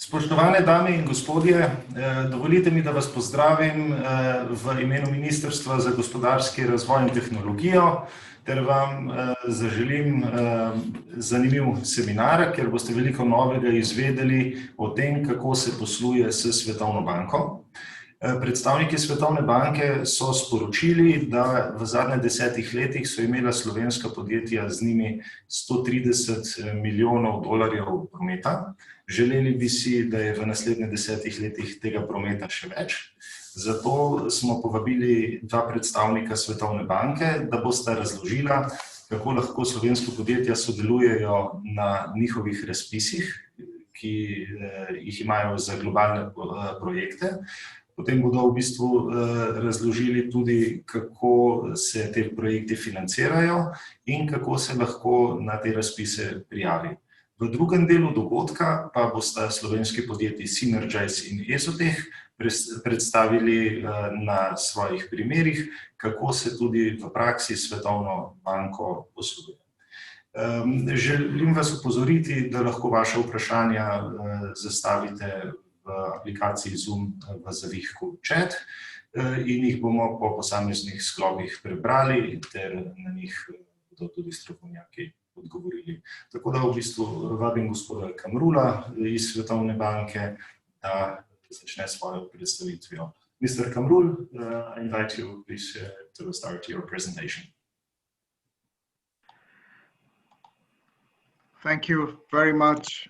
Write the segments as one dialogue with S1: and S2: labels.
S1: Spoštovane dame in gospodje, dovolite mi, da vas pozdravim v imenu Ministrstva za gospodarski razvoj in tehnologijo ter vam zaželim zanimiv seminar, kjer boste veliko novega izvedeli o tem, kako se posluje s Svetovno banko. Predstavniki Svetovne banke so sporočili, da v zadnjih 10 letih so imela slovenska podjetja z njimi 130 milijonov dolarjev prometa. Želeli bi si, da je v naslednjih 10 letih tega prometa še več. Zato smo povabili dva predstavnika Svetovne banke, da bosta razložila, kako lahko slovenska podjetja sodelujejo na njihovih razpisih, ki jih imajo za globalne projekte. Potem bodo v bistvu razložili tudi, kako se te projekte financirajo in kako se lahko na te razpise prijavi. V drugem delu dogodka pa bosta slovenski podjetji Synergize in Ezotech predstavili na svojih primerih, kako se tudi v praksi Svetovno banko posluje. Želim vas opozoriti, da lahko vaše vprašanja zastavite v aplikaciji Zoom v zavihku chat in jih bomo po posameznih sklopih prebrali ter na njih bodo tudi strokovnjaki odgovorili. Tako da v bistvu vabim gospoda Kamrula iz Svetovne banke, da začne svojo predstavitvijo. Mr. Kamrul, I invite you please to start your presentation.
S2: Thank you very much.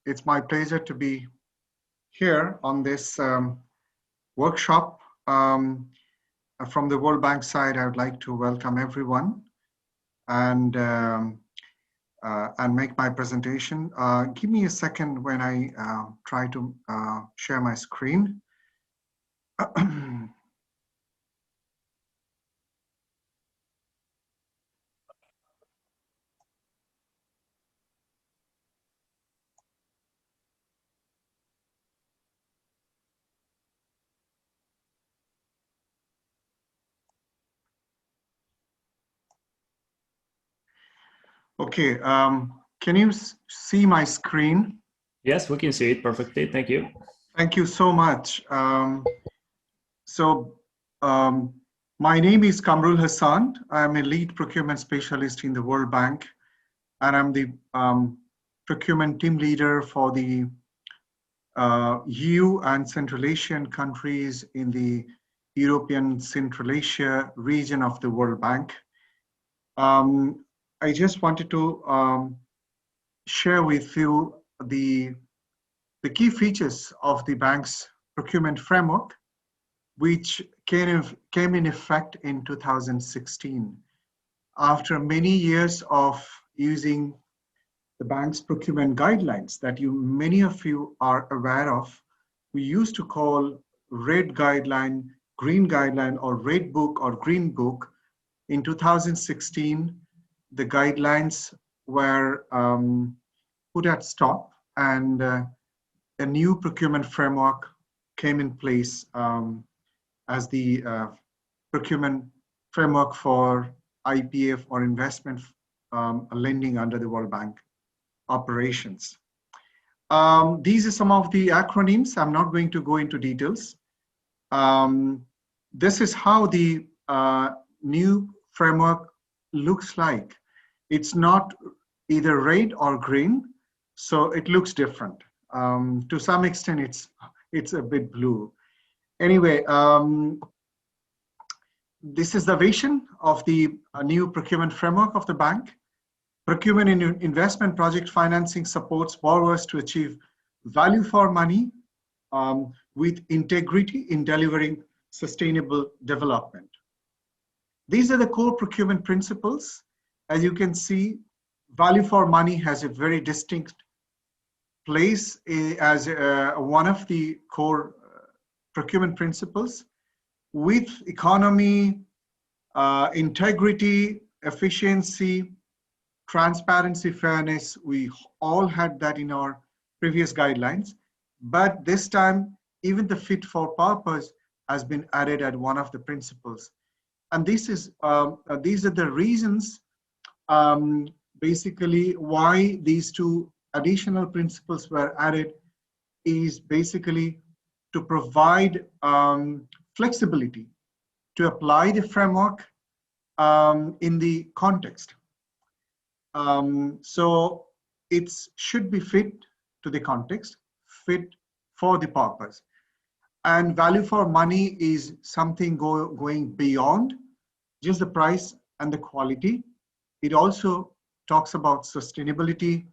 S2: It's my pleasure to be here on this workshop. From the World Bank side, I would like to welcome everyone and make my presentation. Give me a second when I try to share my screen. Okay, can you see my screen?
S3: Yes, we can see it perfectly. Thank you.
S2: Thank you so much. My name is Kamrul Hassan. I'm a lead procurement specialist in the World Bank, and I'm the procurement team leader for the EU and Central Asian countries in the European Central Asia region of the World Bank. I just wanted to share with you the key features of the bank's procurement framework, which came in effect in 2016. After many years of using the bank's procurement guidelines that many of you are aware of, we used to call red guideline, green guideline, or red book or green book. In 2016, the guidelines were put at stop, and a new procurement framework came in place as the procurement framework for IPF or investment lending under the World Bank operations. These are some of the acronyms. I'm not going to go into details. This is how the new framework looks like. It's not either red or green, so it looks different. To some extent, it's a bit blue. Anyway, this is the vision of the new procurement framework of the bank. Procurement and investment project financing supports borrowers to achieve value for money with integrity in delivering sustainable development. These are the core procurement principles. As you can see, value for money has a very distinct place as one of the core procurement principles. With economy, integrity, efficiency, transparency, fairness, we all had that in our previous guidelines. But this time, even the fit for purpose has been added as one of the principles. And these are the reasons basically why these two additional principles were added is basically to provide flexibility to apply the framework in the context. So it should be fit to the context, fit for the purpose. And value for money is something going beyond just the price and the quality. It also talks about sustainability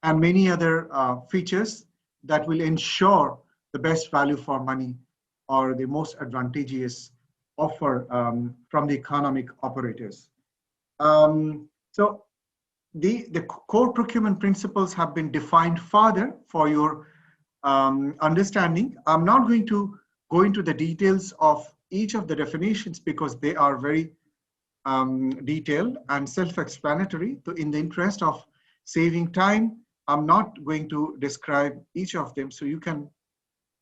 S2: and many other features that will ensure the best value for money or the most advantageous offer from the economic operators. So the core procurement principles have been defined further for your understanding. I'm not going to go into the details of each of the definitions because they are very detailed and self-explanatory. So in the interest of saving time, I'm not going to describe each of them, so you can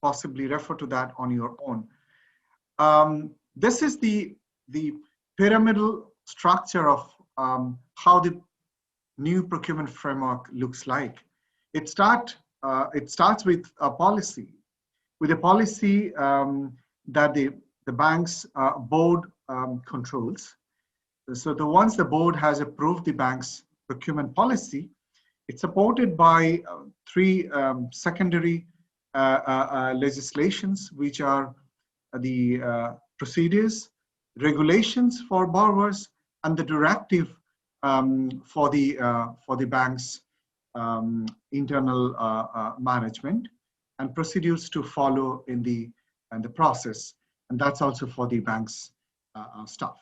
S2: possibly refer to that on your own. This is the pyramidal structure of how the new procurement framework looks like. It starts with a policy, that the bank's board controls. So once the board has approved the bank's procurement policy, it's supported by three secondary legislations, which are the procedures, regulations for borrowers, and the directive for the bank's internal management, and procedures to follow in the process, and that's also for the bank's staff.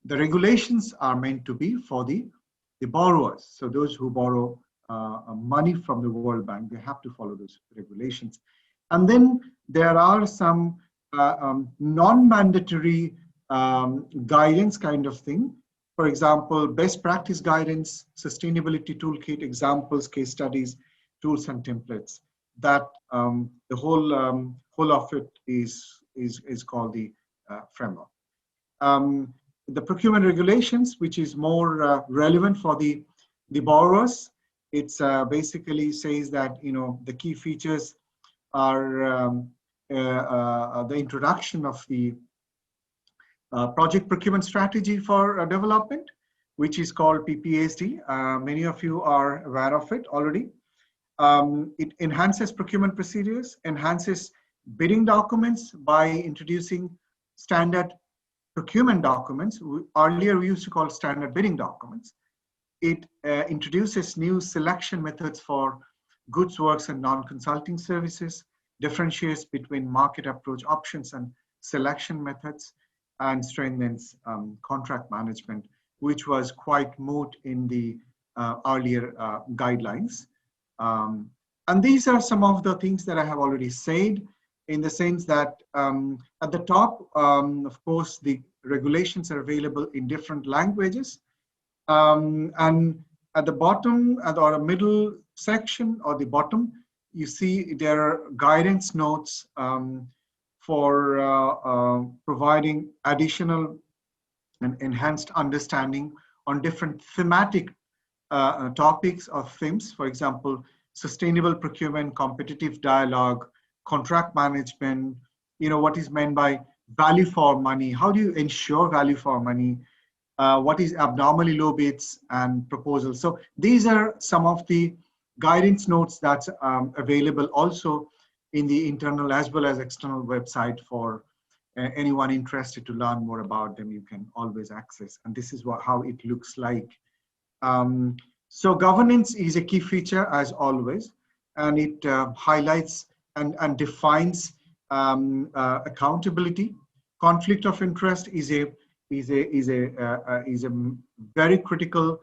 S2: The regulations are meant to be for the borrowers, so those who borrow money from the World Bank, they have to follow those regulations. And then there are some non-mandatory guidance kind of thing. For example, best practice guidance, sustainability toolkit, examples, case studies, tools and templates. That the whole of it is called the framework. The procurement regulations, which is more relevant for the borrowers, it's basically says that the key features are the introduction of the project procurement strategy for development, which is called PPSD. Many of you are aware of it already. It enhances procurement procedures, enhances bidding documents by introducing standard procurement documents. Earlier, we used to call standard bidding documents. It introduces new selection methods for goods, works, and non-consulting services, differentiates between market approach options and selection methods, and strengthens contract management, which was quite moot in the earlier guidelines. And these are some of the things that I have already said, in the sense that at the top, of course, the regulations are available in different languages. And at the bottom, or the middle section, or the bottom, you see there are guidance notes for providing additional and enhanced understanding on different thematic topics or themes. For example, sustainable procurement, competitive dialogue, contract management, what is meant by value for money, how do you ensure value for money, what is abnormally low bids and proposals. So these are some of the guidance notes that's available also in the internal as well as external website for anyone interested to learn more about them. You can always access, and this is how it looks like. So governance is a key feature as always, and it highlights and defines accountability. Conflict of interest is a very critical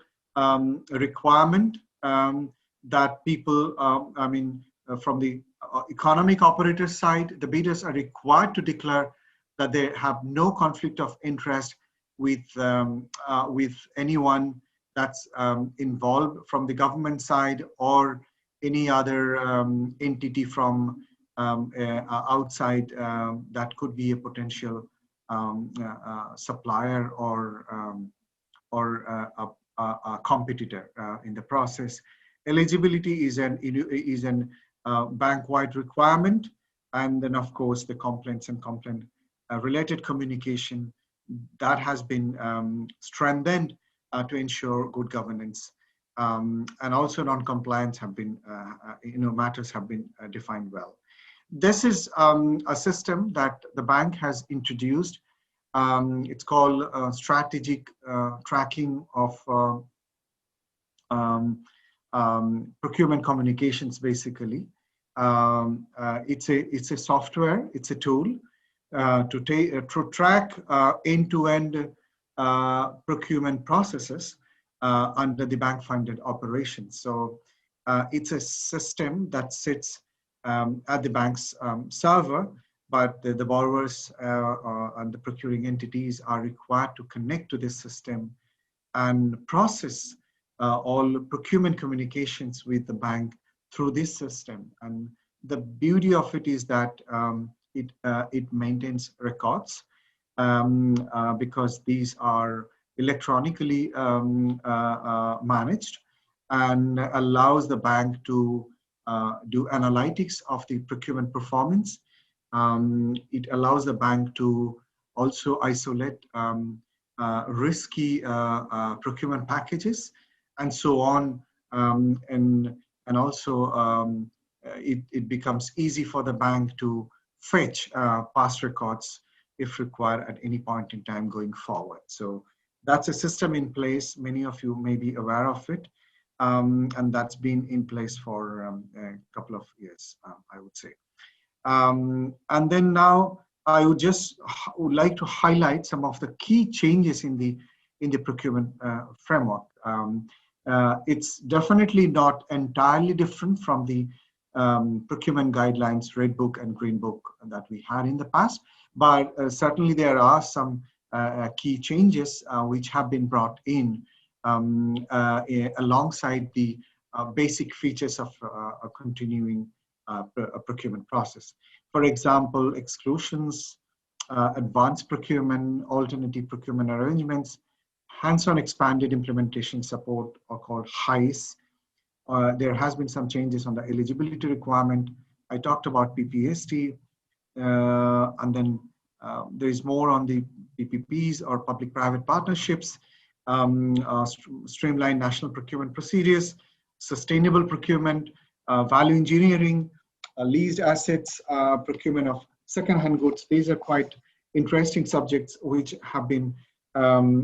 S2: requirement that people, from the economic operator side, the bidders are required to declare that they have no conflict of interest with anyone that's involved from the government side or any other entity from outside that could be a potential supplier or a competitor in the process. eligibility is an bank-wide requirement, and then of course the complaints and complaint related communication that has been strengthened to ensure good governance, and also non-compliance have been matters have been defined well. This is a system that the bank has introduced. It's called strategic tracking of procurement communications. Basically, it's a software. It's a tool to track end-to-end procurement processes under the bank-funded operations. So it's a system that sits at the bank's server, but the borrowers and the procuring entities are required to connect to this system and process all procurement communications with the bank through this system. And the beauty of it is that it maintains records because these are electronically managed, and allows the bank to do analytics of the procurement performance. It allows the bank to also isolate risky procurement packages and so on, and also it becomes easy for the bank to fetch past records if required at any point in time going forward. So that's a system in place. Many of you may be aware of it, and that's been in place for a couple of years, I would say. And then now I would like to highlight some of the key changes in the procurement framework. It's definitely not entirely different from the procurement guidelines, Red Book and Green Book that we had in the past, but certainly there are some key changes which have been brought in alongside the basic features of a continuing procurement process. For example, exclusions, advanced procurement, alternative procurement arrangements, hands-on expanded implementation support, or called HICE. There has been some changes on the eligibility requirement. I talked about PPST, and then there is more on the PPPs, or public-private partnerships, streamlined national procurement procedures, sustainable procurement, value engineering, leased assets, procurement of second-hand goods. These are quite interesting subjects which have been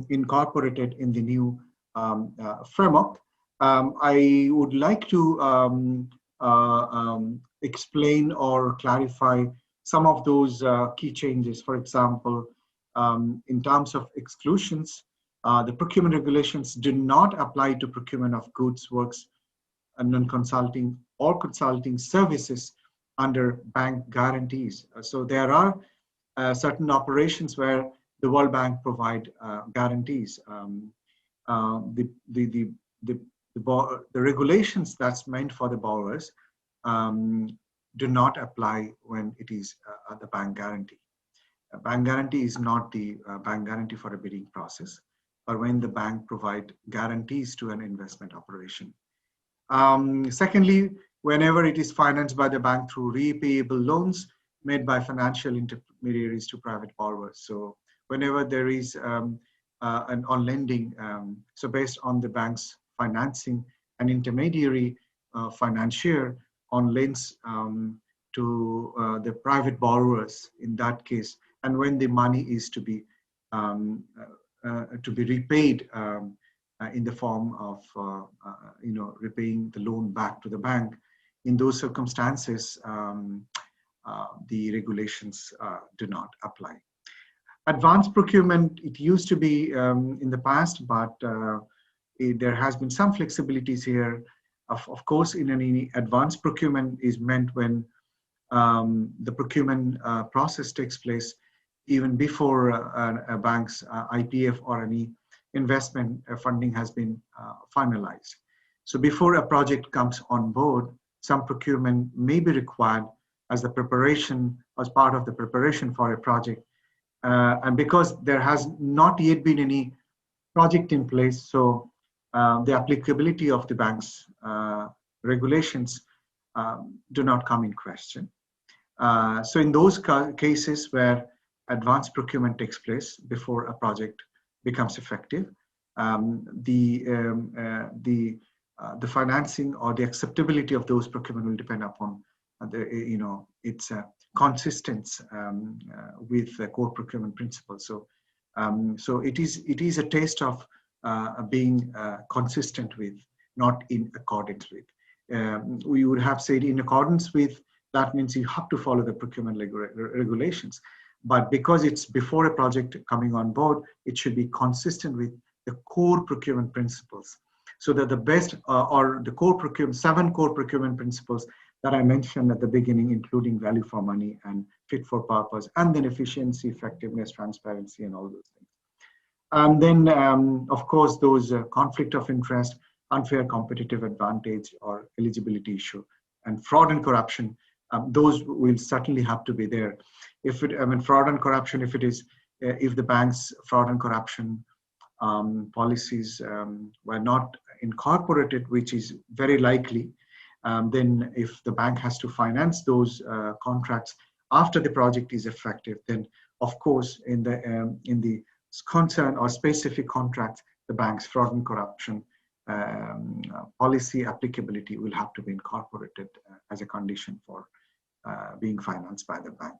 S2: incorporated in the new framework. I would like to explain or clarify some of those key changes. For example, in terms of exclusions, the procurement regulations do not apply to procurement of goods, works, and non-consulting or consulting services under bank guarantees. So there are certain operations where the World Bank provide guarantees. The regulations that's meant for the borrowers do not apply when it is the bank guarantee. A bank guarantee is not the bank guarantee for a bidding process, or when the bank provide guarantees to an investment operation. Secondly, whenever it is financed by the bank through repayable loans made by financial intermediaries to private borrowers. So whenever there is on lending, so based on the bank's financing, an intermediary financier on lends to the private borrowers in that case, and when the money is to be repaid in the form of repaying the loan back to the bank, in those circumstances, the regulations do not apply. Advanced procurement, it used to be in the past, but there has been some flexibilities here. Of course, in any advanced procurement is meant when the procurement process takes place even before a bank's IPF or any investment funding has been finalized. So before a project comes on board, some procurement may be required as part of the preparation for a project. And because there has not yet been any project in place, so the applicability of the bank's regulations do not come in question. So in those cases where advanced procurement takes place before a project becomes effective, the financing or the acceptability of those procurement will depend upon its consistence with the core procurement principles. So, so it is a test of being consistent with, not in accordance with. We would have said in accordance with, that means you have to follow the procurement regulations. But because it's before a project coming on board, it should be consistent with the core procurement principles. So that the best or the core procurement, 7 core procurement principles that I mentioned at the beginning, including value for money and fit for purpose, and then efficiency, effectiveness, transparency, and all those things. And then, of course, those conflict of interest, unfair competitive advantage, or eligibility issue, and fraud and corruption, those will certainly have to be there. If it, fraud and corruption, if it is, if the bank's fraud and corruption policies were not incorporated, which is very likely, then if the bank has to finance those contracts after the project is effective, then of course in the concern or specific contracts, the bank's fraud and corruption policy applicability will have to be incorporated as a condition for being financed by the bank.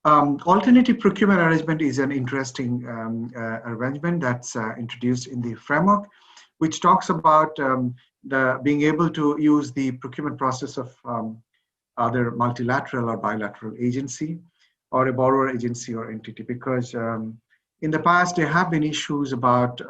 S2: Alternative procurement arrangement is an interesting arrangement that's introduced in the framework, which talks about the being able to use the procurement process of other multilateral or bilateral agency or a borrower agency or entity, because in the past there have been issues about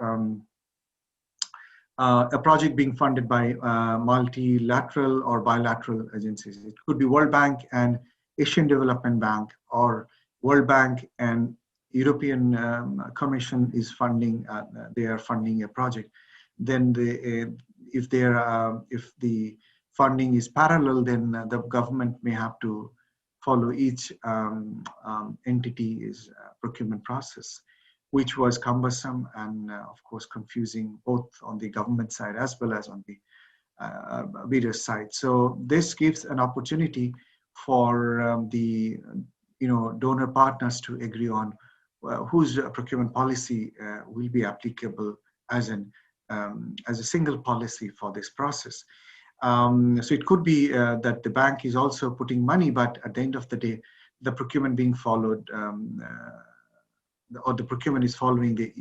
S2: a project being funded by multilateral or bilateral agencies. It could be World Bank and Asian Development Bank, or World Bank and European Commission is funding, they are funding a project. Then if the funding is parallel, then the government may have to follow each entity's procurement process, which was cumbersome and of course confusing both on the government side as well as on the bidder side. So this gives an opportunity for the donor partners to agree on whose procurement policy will be applicable as a single policy for this process. So it could be that the bank is also putting money, but at the end of the day, the procurement being followed, or the procurement is following the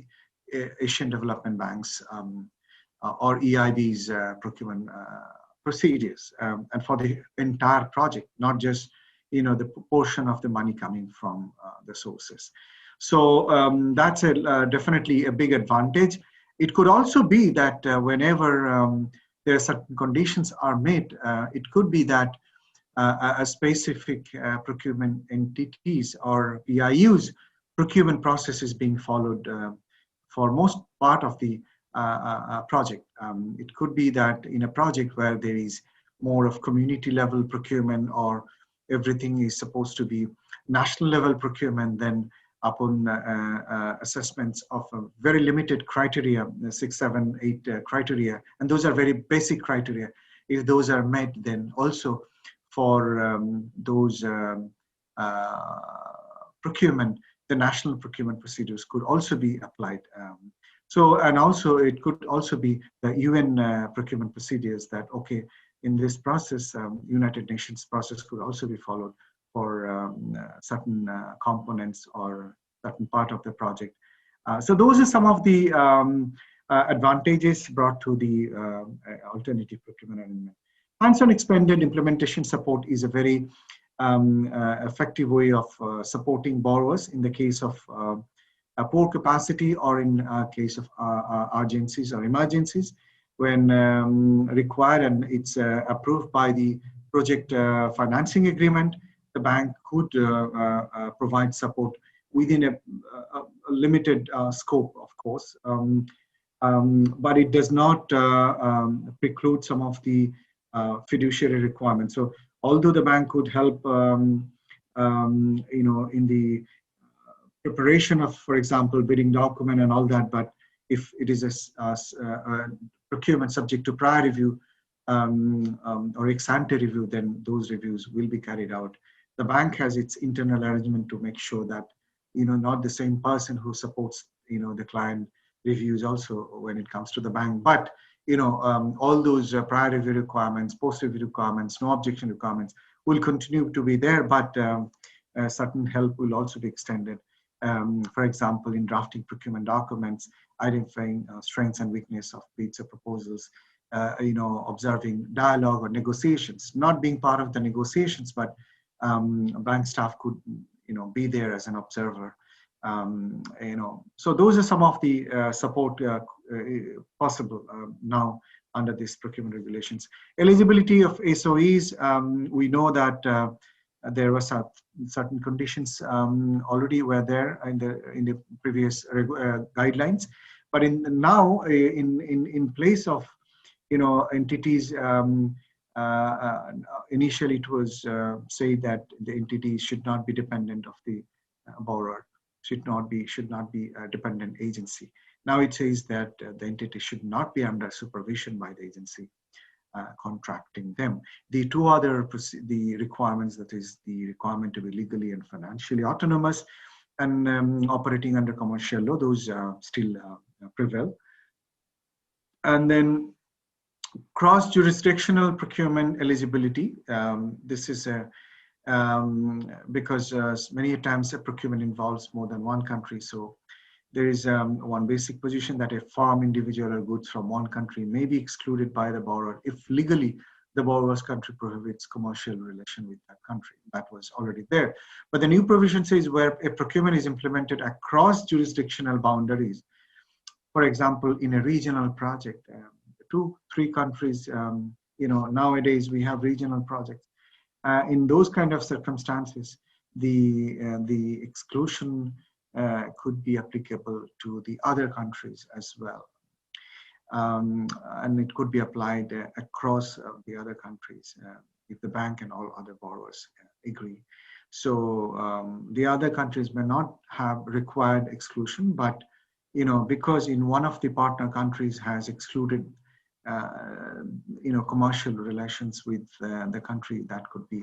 S2: Asian Development Bank's or EIB's procurement procedures, and for the entire project, not just the portion of the money coming from the sources. So that's definitely a big advantage. It could also be that whenever there are certain conditions are met, it could be that a specific procurement entities or PIUs procurement process is being followed for most part of the project. It could be that in a project where there is more of community level procurement, or everything is supposed to be national level procurement, then upon assessments of a very limited criteria, 6, 7, 8 criteria, and those are very basic criteria. If those are met, then also for those procurement, the national procurement procedures could also be applied. And also it could also be the UN procurement procedures that, okay, in this process, United Nations process could also be followed for certain components or certain part of the project. So those are some of the advantages brought to the alternative procurement arrangement. Hands-on expanded implementation support is a very effective way of supporting borrowers in the case of a poor capacity, or in case of urgencies or emergencies when required, and it's approved by the project financing agreement. The bank could provide support within a limited scope, of course, but it does not preclude some of the fiduciary requirements. So although the bank could help in the preparation of, for example, bidding document and all that, but if it is a procurement subject to prior review or ex-ante review, then those reviews will be carried out. The bank has its internal arrangement to make sure that, not the same person who supports, the client reviews also when it comes to the bank, but all those prior review requirements, post-review requirements, no objection requirements will continue to be there, but certain help will also be extended. For example, in drafting procurement documents, identifying strengths and weakness of bids or proposals, observing dialogue or negotiations, not being part of the negotiations, but bank staff could, be there as an observer. So those are some of the support possible now under these procurement regulations. Eligibility of SOEs, we know that there were certain conditions already were there in the previous guidelines, but now in place of entities, initially it was said that the entity should not be dependent of the borrower, should not be a dependent agency. Now it says that the entity should not be under supervision by the agency contracting them. The two other the requirements, that is the requirement to be legally and financially autonomous and operating under commercial law, those still prevail. And then cross-jurisdictional procurement eligibility. This is because many times a procurement involves more than one country. So there is one basic position that a firm, individual, or goods from one country may be excluded by the borrower if legally the borrower's country prohibits commercial relation with that country. That was already there. But the new provision says where a procurement is implemented across jurisdictional boundaries, for example, in a regional project, 2-3 countries, nowadays we have regional projects. In those kind of circumstances, the exclusion could be applicable to the other countries as well. And it could be applied across the other countries if the bank and all other borrowers agree. So the other countries may not have required exclusion, but because in one of the partner countries has excluded commercial relations with the country, that could be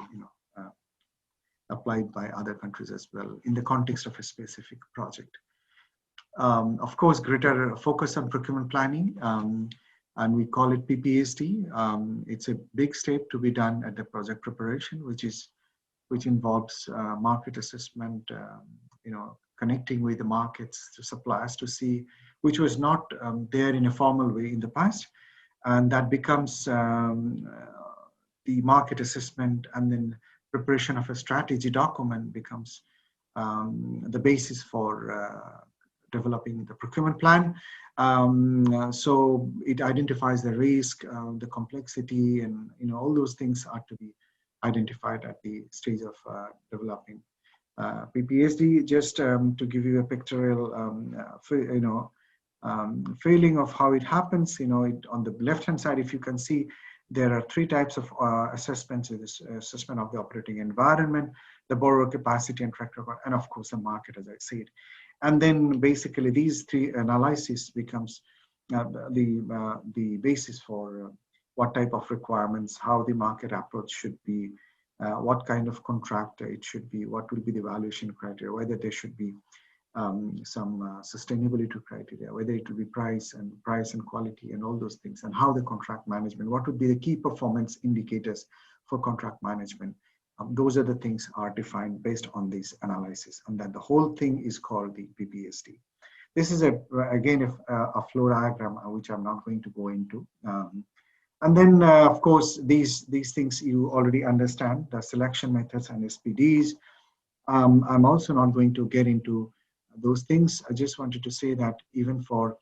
S2: applied by other countries as well in the context of a specific project. Of course, greater focus on procurement planning, and we call it PPSD. It's a big step to be done at the project preparation, which involves market assessment, connecting with the markets, to suppliers, to see, which was not there in a formal way in the past. And that becomes the market assessment, and then preparation of a strategy document becomes the basis for developing the procurement plan. So it identifies the risk, the complexity, and all those things are to be identified at the stage of developing PPSD. Just to give you a pictorial, feeling of how it happens. On the left-hand side, if you can see, there are 3 types of assessments. It is assessment of the operating environment, the borrower capacity and track record, and of course the market, as I said. And then basically these 3 analyses becomes the basis for what type of requirements, how the market approach should be, what kind of contract it should be, what will be the evaluation criteria, whether there should be some sustainability criteria, whether it will be price and quality and all those things, and how the contract management, what would be the key performance indicators for contract management. Those are the things are defined based on this analysis, and that the whole thing is called the PPSD. This is again a flow diagram, which I'm not going to go into. And then, of course, these things you already understand, the selection methods and SPDs. I'm also not going to get into those things. I just wanted to say that even for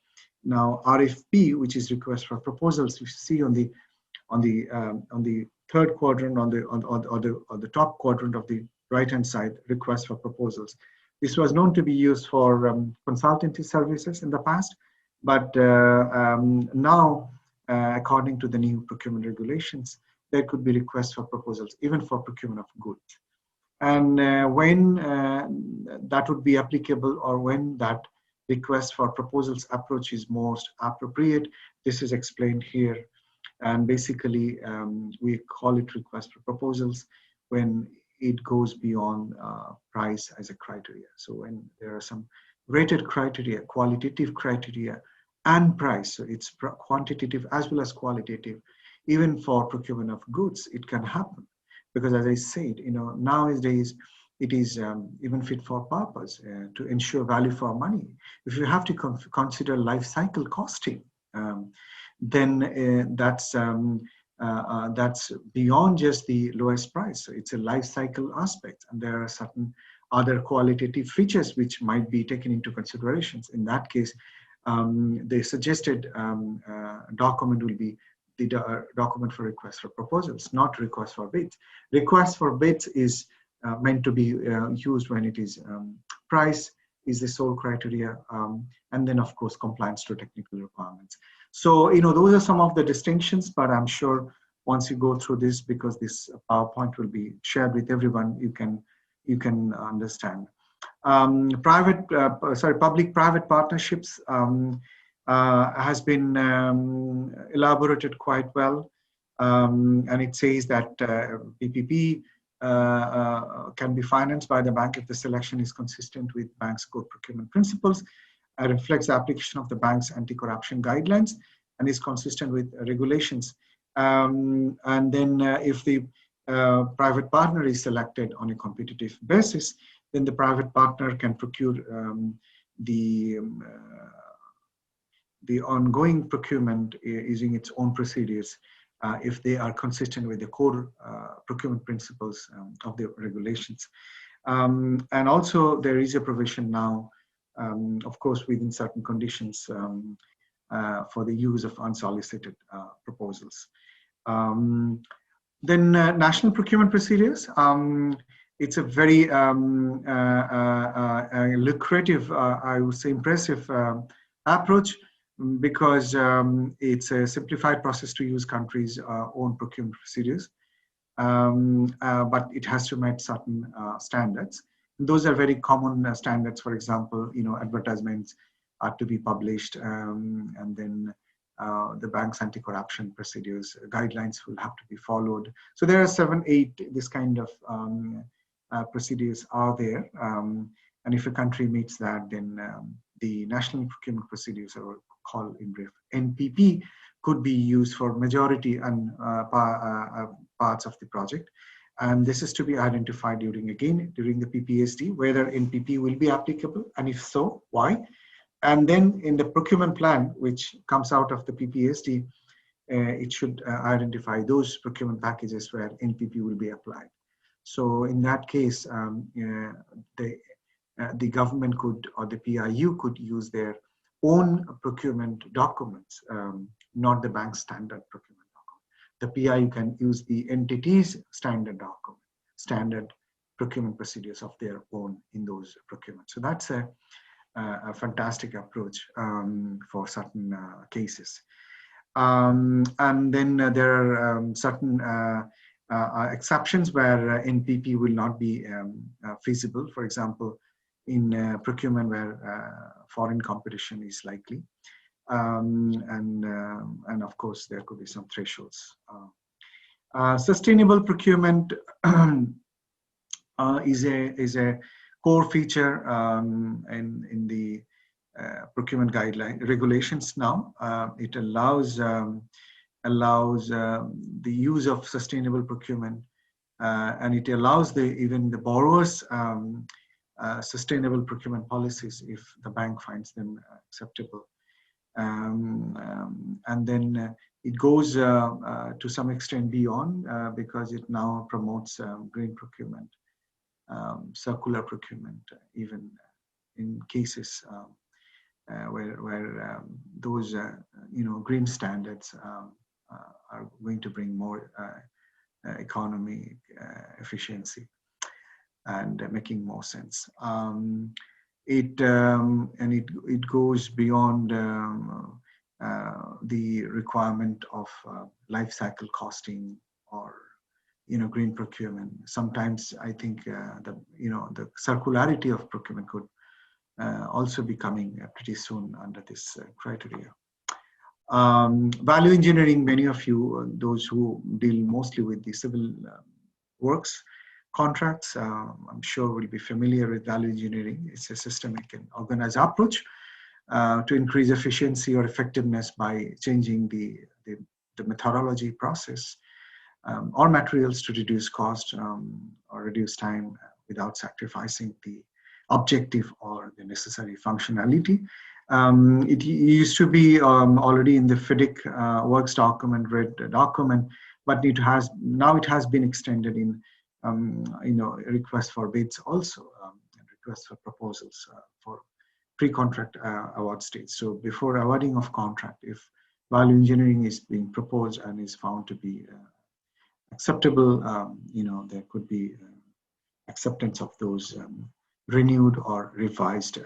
S2: now RFP, which is request for proposals, you see on the third quadrant, on the top quadrant of the right hand side, request for proposals. This was known to be used for consultancy services in the past, but now according to the new procurement regulations, there could be requests for proposals even for procurement of goods. And when that would be applicable, or when that request for proposals approach is most appropriate. This is explained here. And basically, we call it request for proposals when it goes beyond price as a criteria. So when there are some rated criteria, qualitative criteria, and price, so it's quantitative as well as qualitative. Even for procurement of goods, it can happen. Because as I said, nowadays, it is even fit for purpose to ensure value for money. If you have to consider life cycle costing, then that's beyond just the lowest price. So it's a life cycle aspect, and there are certain other qualitative features which might be taken into considerations. In that case, the suggested document will be the document for request for proposals, not request for bids. Request for bids is meant to be used when it is price is the sole criteria, and then of course compliance to technical requirements. So those are some of the distinctions, but I'm sure once you go through this, because this PowerPoint will be shared with everyone, you can understand. Public-private partnerships has been elaborated quite well, and it says that PPP can be financed by the bank if the selection is consistent with bank's core procurement principles, reflects the application of the bank's anti-corruption guidelines, and is consistent with regulations. And then if the private partner is selected on a competitive basis, then the private partner can procure the ongoing procurement using its own procedures if they are consistent with the core procurement principles of the regulations. And also there is a provision now, of course, within certain conditions for the use of unsolicited proposals. Then national procurement procedures. It's a very lucrative, I would say impressive approach, because it's a simplified process to use countries' own procurement procedures, but it has to meet certain standards. Those are very common standards. For example, advertisements are to be published, and then the bank's anti-corruption procedures guidelines will have to be followed. So there are 7, 8 this kind of procedures are there, and if a country meets that, then the national procurement procedures, or called in brief NPP, could be used for majority and parts of the project. And this is to be identified during the PPSD, whether NPP will be applicable, and if so, why. And then in the procurement plan, which comes out of the PPSD, it should identify those procurement packages where NPP will be applied. So in that case, the government could, or the PIU could use their own procurement documents, not the bank's standard procurement document. The PIU can use the entity's standard document, standard procurement procedures of their own in those procurements. So that's a fantastic approach for certain cases. And then there are certain exceptions where NPP will not be feasible. For example, in procurement where foreign competition is likely, and of course there could be some thresholds. Sustainable procurement is a core feature in the procurement guideline regulations now. It allows the use of sustainable procurement, and it allows even the borrowers sustainable procurement policies if the bank finds them acceptable. And then it goes to some extent beyond, because it now promotes green procurement, circular procurement, even in cases where those green standards are going to bring more economic efficiency and making more sense. It goes beyond the requirement of life cycle costing or green procurement. Sometimes I think the circularity of procurement could also be coming pretty soon under this criteria. Value engineering, many of you, those who deal mostly with the civil works contracts, I'm sure will be familiar with value engineering. It's a systemic and organized approach to increase efficiency or effectiveness by changing the methodology process or materials to reduce cost or reduce time without sacrificing the objective or the necessary functionality. It used to be already in the FIDIC works document, red document, but now it has been extended in request for bids also, and request for proposals for pre-contract award stage. So before awarding of contract, if value engineering is being proposed and is found to be acceptable, there could be acceptance of those renewed or revised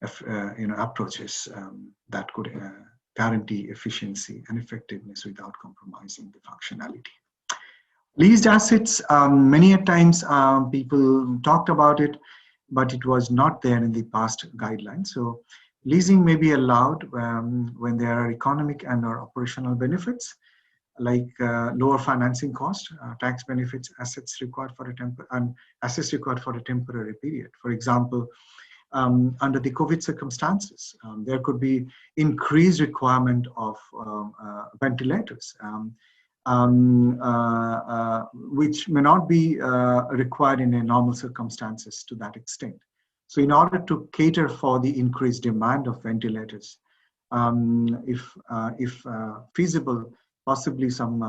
S2: approaches that could guarantee efficiency and effectiveness without compromising the functionality. Leased assets, many a times people talked about it, but it was not there in the past guidelines. So leasing may be allowed when there are economic and or operational benefits, like lower financing cost, tax benefits, assets required for a temporary period. For example, under the COVID circumstances, there could be increased requirement of ventilators, which may not be required in a normal circumstances to that extent. So in order to cater for the increased demand of ventilators, if feasible, possibly some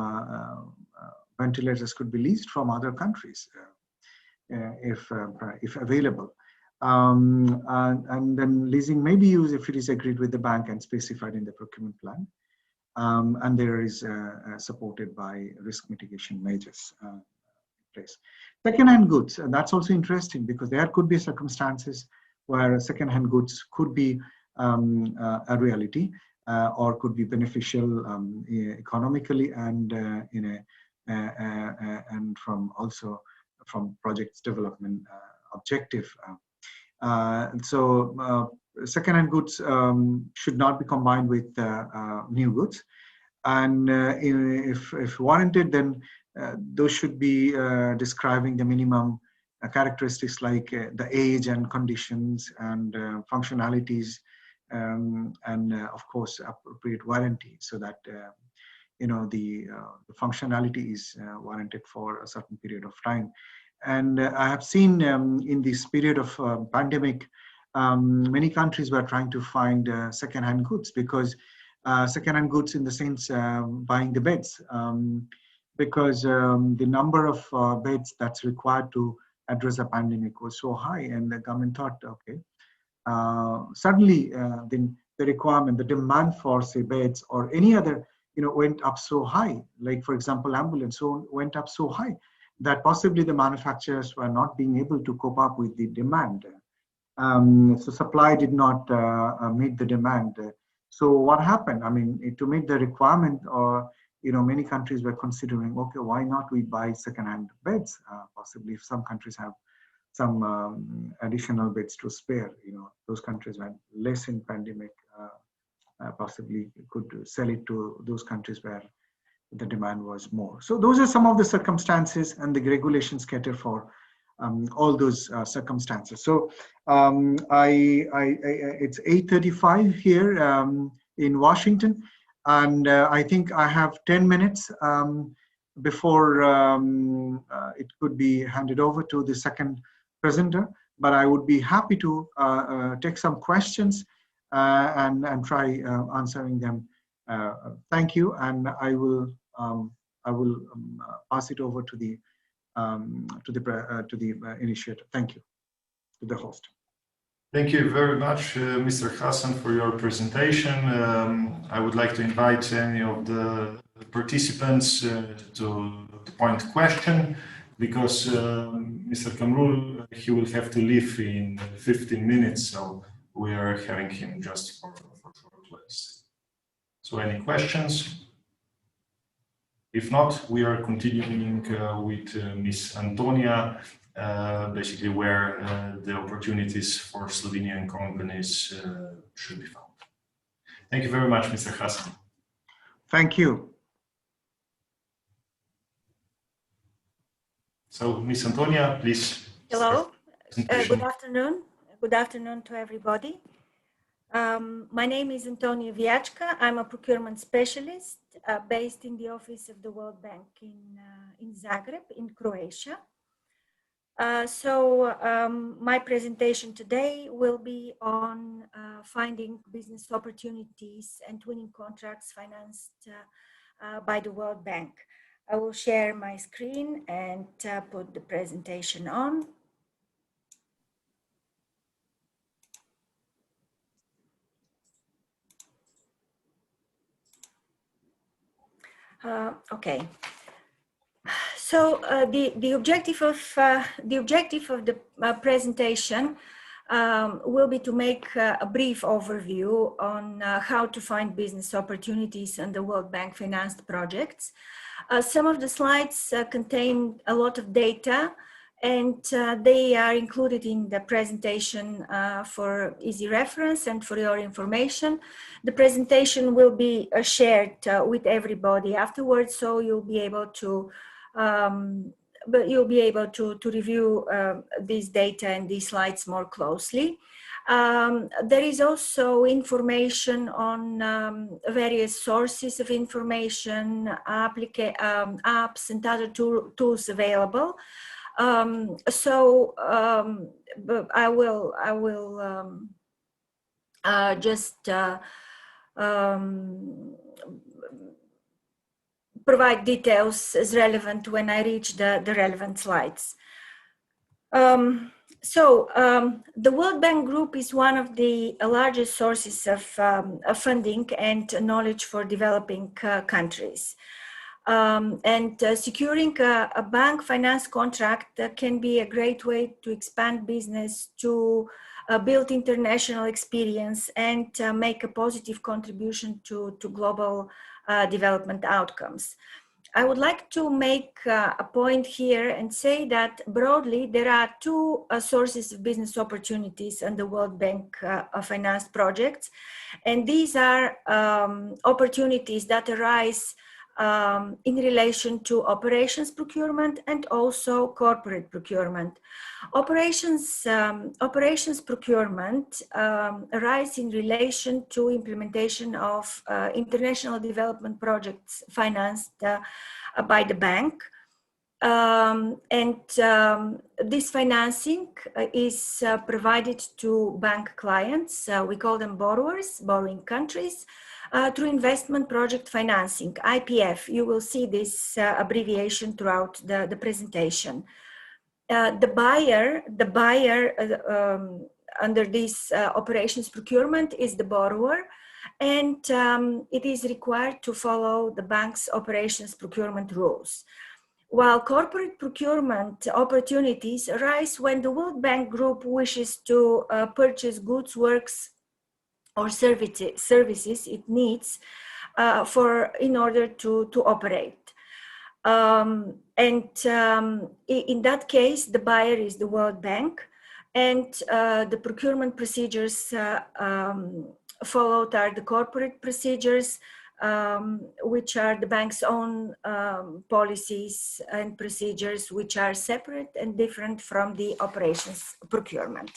S2: ventilators could be leased from other countries if available. And then leasing may be used if it is agreed with the bank and specified in the procurement plan. And there is supported by risk mitigation measures in place. Second-hand goods, and that's also interesting because there could be circumstances where second-hand goods could be a reality or could be beneficial economically and and also from project's development objective. So second-hand goods should not be combined with new goods, and if warranted, then those should be describing the minimum characteristics like the age and conditions and functionalities, and of course appropriate warranty, so that the functionality is warranted for a certain period of time. And I have seen in this period of pandemic, many countries were trying to find second-hand goods, because second-hand goods in the sense buying the beds, because the number of beds that's required to address the pandemic was so high, and the government thought, okay, suddenly the requirement, the demand for say beds or any other, went up so high, like for example ambulance, so went up so high that possibly the manufacturers were not being able to cope up with the demand. So supply did not meet the demand. So what happened? I mean, to meet the requirement, or many countries were considering, okay, why not we buy second-hand beds? Possibly, if some countries have some additional beds to spare, those countries were less in pandemic, possibly could sell it to those countries where the demand was more. So those are some of the circumstances, and the regulations cater for all those circumstances. So it's 8:35 here in Washington, and I think I have 10 minutes before it could be handed over to the second presenter. But I would be happy to take some questions and try answering them. Thank you, and I will pass it over to the initiator. Thank you, to the host.
S1: Thank you very much, Mr. Hassan, for your presentation. I would like to invite any of the participants to point question, because Mr. Kamrul, he will have to leave in 15 minutes, so we are having him just for place. So any questions? If not, we are continuing with Ms. Antonia basically where the opportunities for Slovenian companies should be found. Thank you very much, Mr. Hassan.
S2: Thank you.
S1: So, Ms. Antonia, please.
S4: Hello. Good afternoon. Good afternoon to everybody. My name is Antonia Vijačka. I'm a procurement specialist based in the office of the World Bank in Zagreb, in Croatia. My presentation today will be on finding business opportunities and winning contracts financed by the World Bank. I will share my screen and put the presentation on. Okay. So the objective of the presentation will be to make a brief overview on how to find business opportunities on the World Bank financed projects. Some of the slides contain a lot of data, and they are included in the presentation for easy reference and for your information. The presentation will be shared with everybody afterwards, so you'll be able to review these data and these slides more closely. There is also information on various sources of information, apps and other tools available. But I will just provide details as relevant when I reach the relevant slides. The World Bank Group is one of the largest sources of funding and knowledge for developing countries. Securing a bank finance contract can be a great way to expand business, to build international experience, and make a positive contribution to global development outcomes. I would like to make a point here and say that broadly there are two sources of business opportunities on the World Bank financed projects, and these are opportunities that arise in relation to operations procurement and also corporate procurement. Operations procurement arise in relation to implementation of international development projects financed by the bank. This financing is provided to bank clients. We call them borrowers, borrowing countries, through investment project financing, IPF. You will see this abbreviation throughout the presentation. The buyer under this operations procurement is the borrower, and it is required to follow the bank's operations procurement rules. While corporate procurement opportunities arise when the World Bank Group wishes to purchase goods, works, or services it needs in order to operate. In that case, the buyer is the World Bank, and the procurement procedures followed are the corporate procedures, which are the bank's own policies and procedures, which are separate and different from the operations procurement.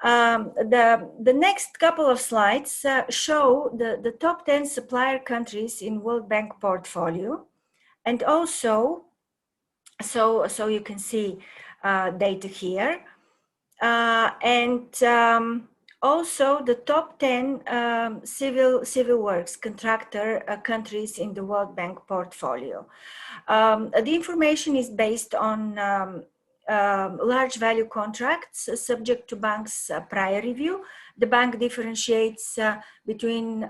S4: The next couple of slides show the top 10 supplier countries in World Bank portfolio, and also, so you can see data here, also the top 10 civil works contractor countries in the World Bank portfolio. The information is based on large value contracts subject to bank's prior review. The bank differentiates between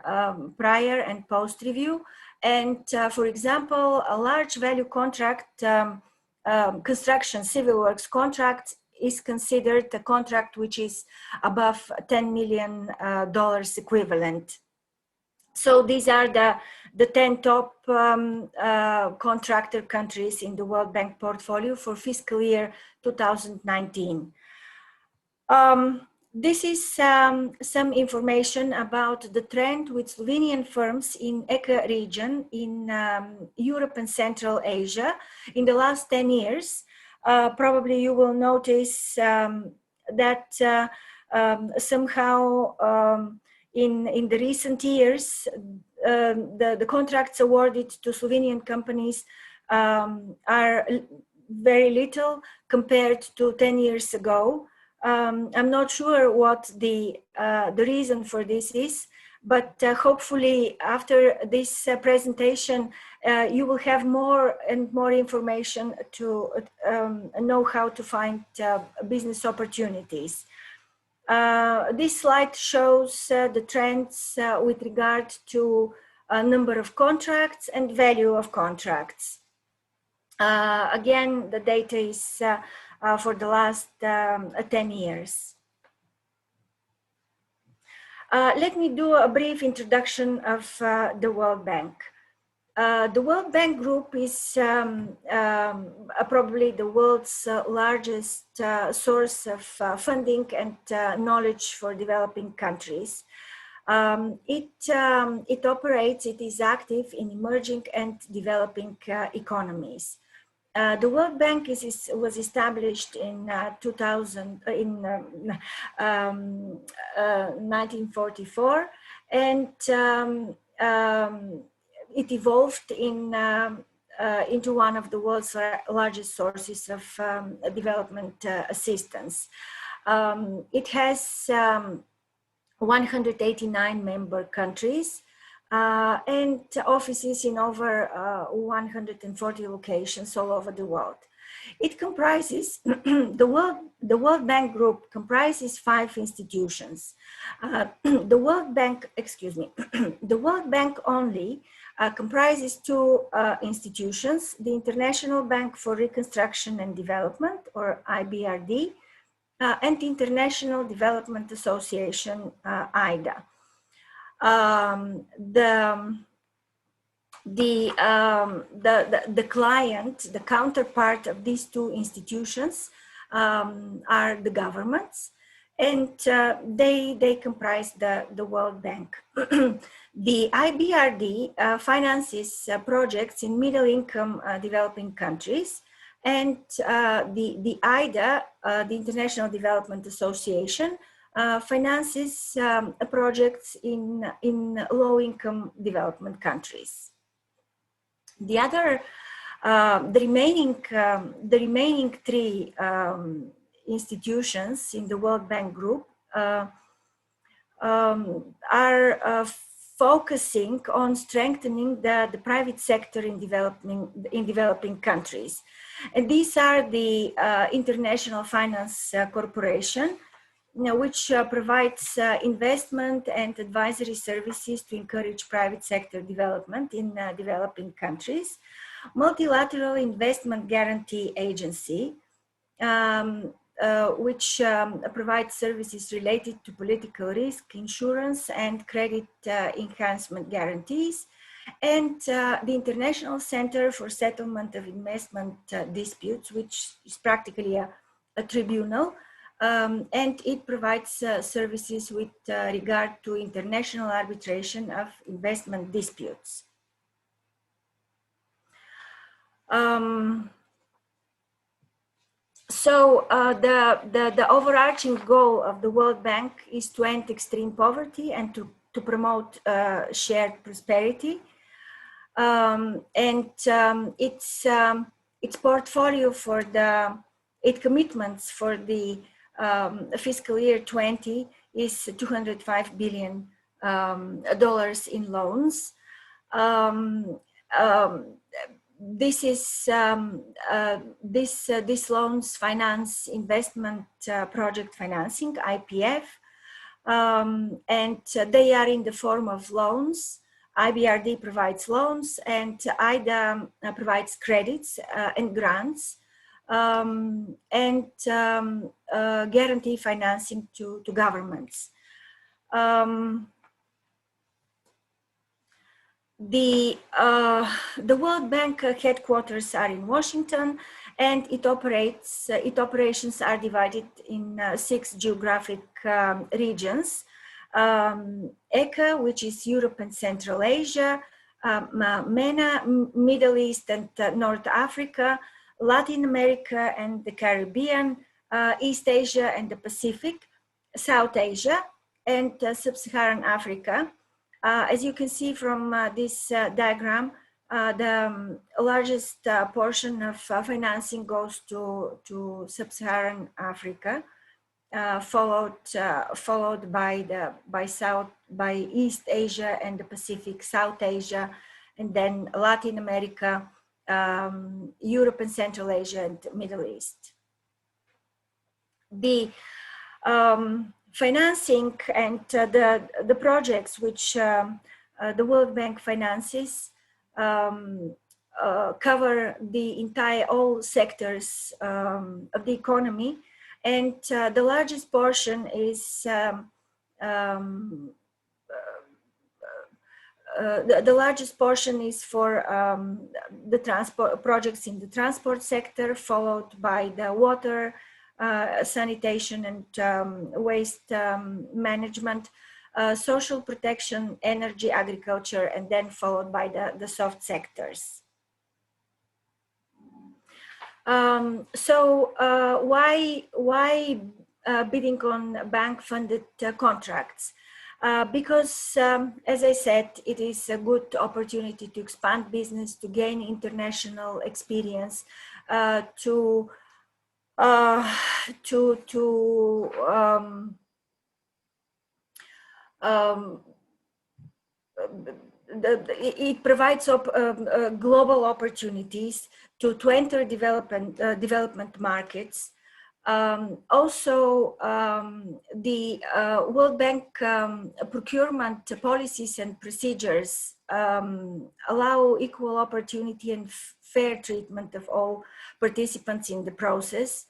S4: prior and post review. And for example, a large value contract, construction civil works contract, is considered a contract which is above $10 million equivalent. So these are the 10 top contractor countries in the World Bank portfolio for fiscal year 2019. This is some information about the trend with Slovenian firms in ECA region in Europe and Central Asia in the last 10 years. Probably you will notice that somehow in the recent years, the contracts awarded to Slovenian companies are very little compared to 10 years ago. I'm not sure what the reason for this is, but hopefully after this presentation, you will have more and more information to know how to find business opportunities. This slide shows the trends with regard to number of contracts and value of contracts. Again, the data is for the last 10 years. Let me do a brief introduction of the World Bank. The World Bank Group is probably the world's largest source of funding and knowledge for developing countries. It operates, it is active in emerging and developing economies. The World Bank was established in 1944, and it evolved into one of the world's largest sources of development assistance. It has 189 member countries and offices in over 140 locations all over the world. It comprises, the World Bank Group comprises 5 institutions. The World Bank, excuse me, the World Bank only comprises 2 institutions, the International Bank for Reconstruction and Development, or IBRD, and the International Development Association, IDA. The client, the counterpart of these 2 institutions are the governments, and they comprise the World Bank. The IBRD finances projects in middle-income developing countries, and the IDA, the International Development Association, finances projects in low-income development countries. The other, the remaining 3 institutions in the World Bank Group are focusing on strengthening the private sector in developing countries. And these are the International Finance Corporation, which provides investment and advisory services to encourage private sector development in developing countries. Multilateral Investment Guarantee Agency, which provides services related to political risk, insurance, and credit enhancement guarantees. And the International Center for Settlement of Investment Disputes, which is practically a tribunal, and it provides services with regard to international arbitration of investment disputes. So the overarching goal of the World Bank is to end extreme poverty and to promote shared prosperity. Its portfolio for its commitments for the fiscal year 20 is $205 billion in loans. These loans finance investment project financing, IPF, and they are in the form of loans. IBRD provides loans, and IDA provides credits and grants, and guarantee financing to governments. The World Bank headquarters are in Washington, and its operations are divided in 6 geographic regions. ECA, which is Europe and Central Asia, MENA, Middle East and North Africa, Latin America and the Caribbean, East Asia and the Pacific, South Asia, and Sub-Saharan Africa. As you can see from this diagram, the largest portion of financing goes to Sub-Saharan Africa, followed by East Asia and the Pacific, South Asia, and then Latin America, Europe and Central Asia, and Middle East. The financing and the projects which the World Bank finances cover all sectors of the economy, and the largest portion is the largest portion is for the transport projects in the transport sector, followed by the water, sanitation and waste management, social protection, energy, agriculture, and then followed by the soft sectors. Why bidding on bank-funded contracts? Because, as I said, it is a good opportunity to expand business, to gain international experience, it provides global opportunities to enter development markets. Also, the World Bank procurement policies and procedures allow equal opportunity and fair treatment of all participants in the process,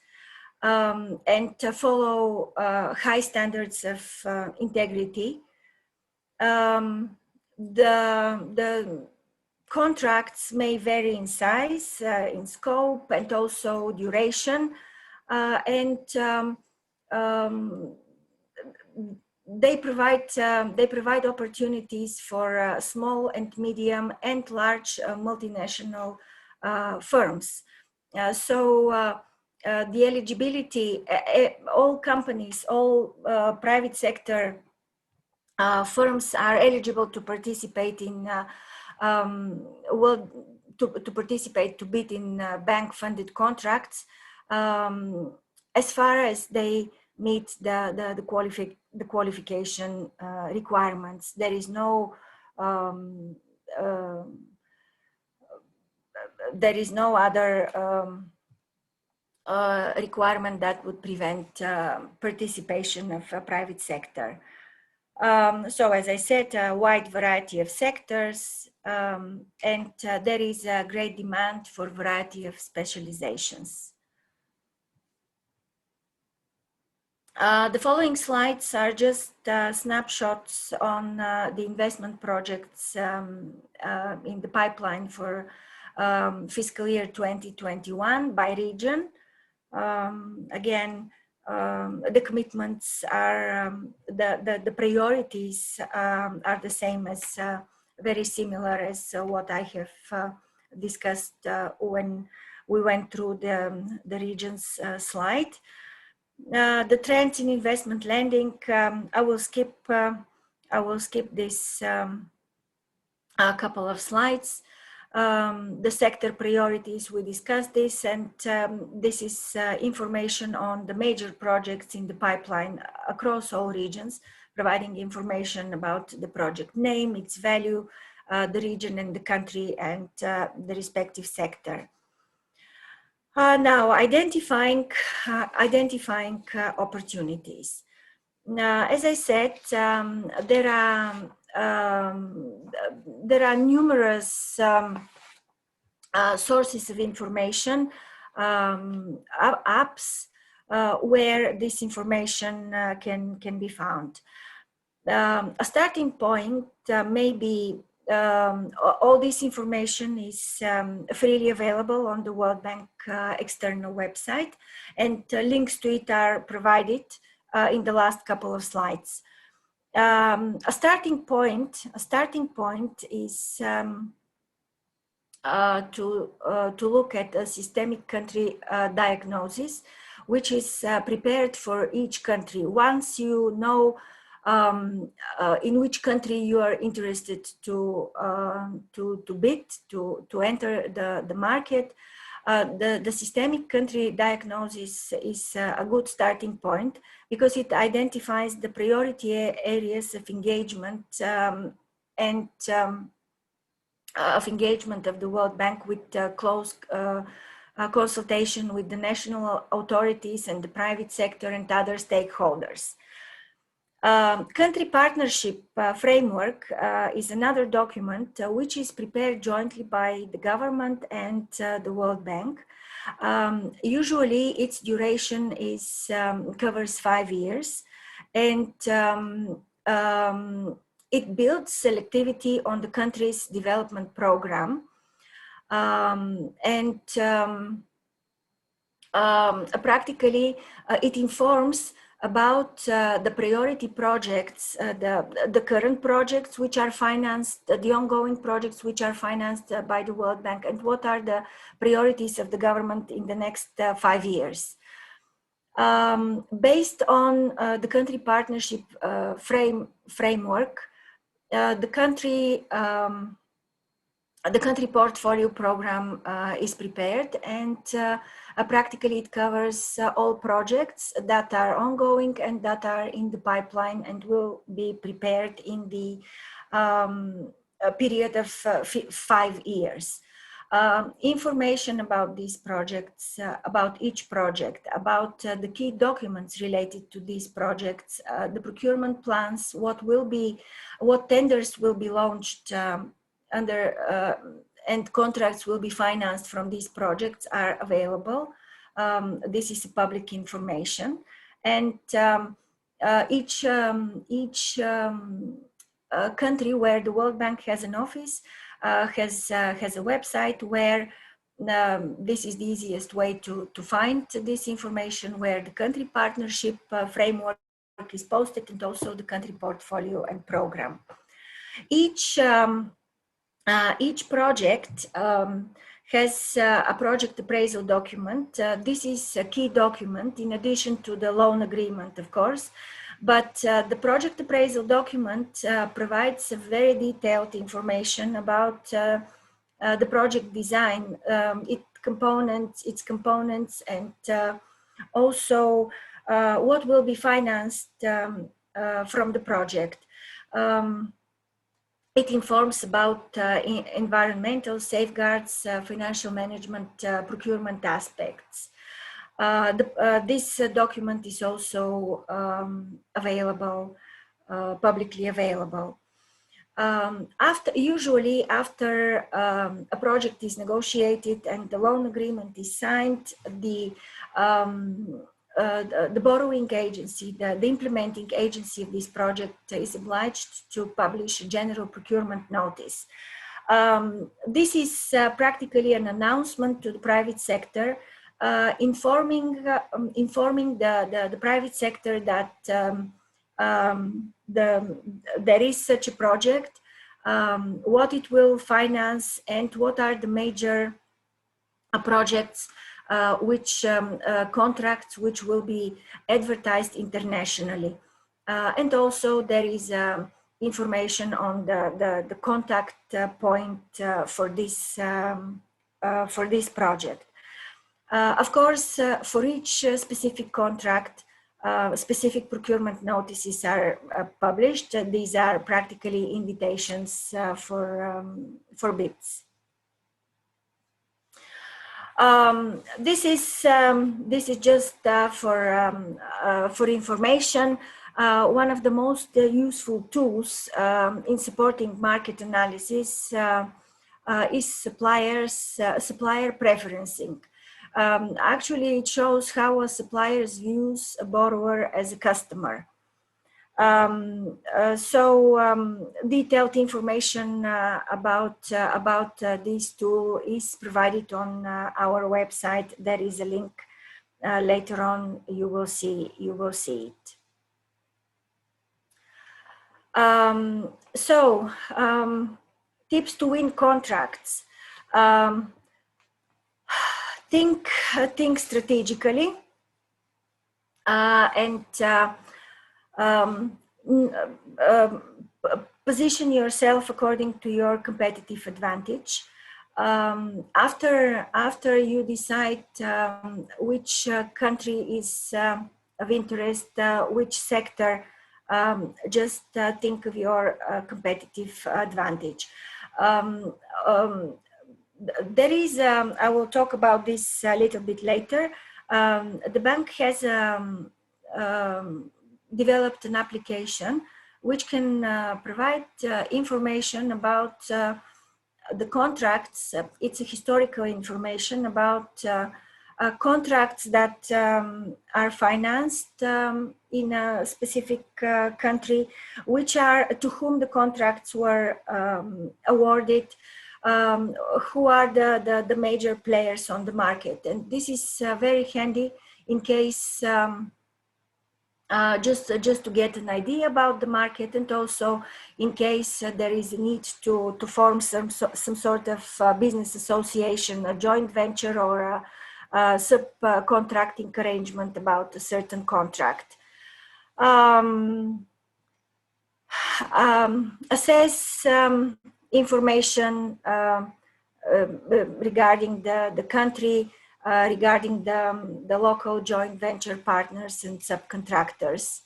S4: and to follow high standards of integrity. The contracts may vary in size, in scope, and also duration, and they provide opportunities for small and medium and large multinational firms. The eligibility, all companies, all private sector firms are eligible to participate in to bid in bank-funded contracts, as far as they meet the qualification requirements. There is no other requirement that would prevent participation of a private sector. So as I said, a wide variety of sectors, and there is a great demand for variety of specializations. The following slides are just snapshots on the investment projects in the pipeline for fiscal year 2021 by region. Again, the commitments are, the priorities are the same as, very similar as what I have discussed when we went through the regions slide. The trends in investment lending, I will skip this a couple of slides. The sector priorities, we discussed this, and this is information on the major projects in the pipeline across all regions, providing information about the project name, its value, the region and the country, and the respective sector. Now, identifying opportunities. As I said, there are numerous sources of information, apps where this information can be found. A starting point may be all this information is freely available on the World Bank external website, and links to it are provided in the last couple of slides. A starting point is to look at a systemic country diagnosis, which is prepared for each country. Once you know in which country you are interested to bid, to enter the market, the systemic country diagnosis is a good starting point, because it identifies the priority areas of engagement and of engagement of the World Bank, with close consultation with the national authorities and the private sector and other stakeholders. Country partnership framework is another document which is prepared jointly by the government and the World Bank. Usually its duration is covers 5 years, and it builds selectivity on the country's development program, practically it informs about the priority projects, the current projects which are financed, the ongoing projects which are financed by the World Bank, and what are the priorities of the government in the next 5 years. Based on the country partnership framework, the country portfolio program is prepared, and practically it covers all projects that are ongoing and that are in the pipeline and will be prepared in the period of 5 years. Information about these projects, about each project, about the key documents related to these projects, the procurement plans, what tenders will be launched under and contracts will be financed from these projects are available. This is public information, and each country where the World Bank has an office has a website where this is the easiest way to find this information, where the country partnership framework is posted, and also the country portfolio and program. Each project has a project appraisal document. This is a key document in addition to the loan agreement, of course, but the project appraisal document provides a very detailed information about the project design, its components, and also what will be financed from the project. It informs about environmental safeguards, financial management, procurement aspects. This document is also available, publicly available. Usually after a project is negotiated and the loan agreement is signed, the borrowing agency, the implementing agency of this project is obliged to publish a general procurement notice. This is practically an announcement to the private sector, informing the private sector that there is such a project, what it will finance, and what are the major projects, contracts which will be advertised internationally. And also there is information on the contact point for this project. Of course, for each specific contract, specific procurement notices are published. These are practically invitations for bids. This is just for information. One of the most useful tools in supporting market analysis is supplier preferencing. Actually, it shows how a supplier views a borrower as a customer. Detailed information about this tool is provided on our website. There is a link. Later on, you will see it. Tips to win contracts. Think strategically and position yourself according to your competitive advantage. After you decide which country is of interest, which sector, just think of your competitive advantage. There is, I will talk about this a little bit later. The bank has developed an application which can provide information about the contracts. It's a historical information about contracts that are financed in a specific country, to whom the contracts were awarded, who are the major players on the market. And this is very handy in case just to get an idea about the market, and also in case there is a need to form some sort of business association, a joint venture, or a subcontracting arrangement about a certain contract. Assess information regarding the country, regarding the local joint venture partners and subcontractors.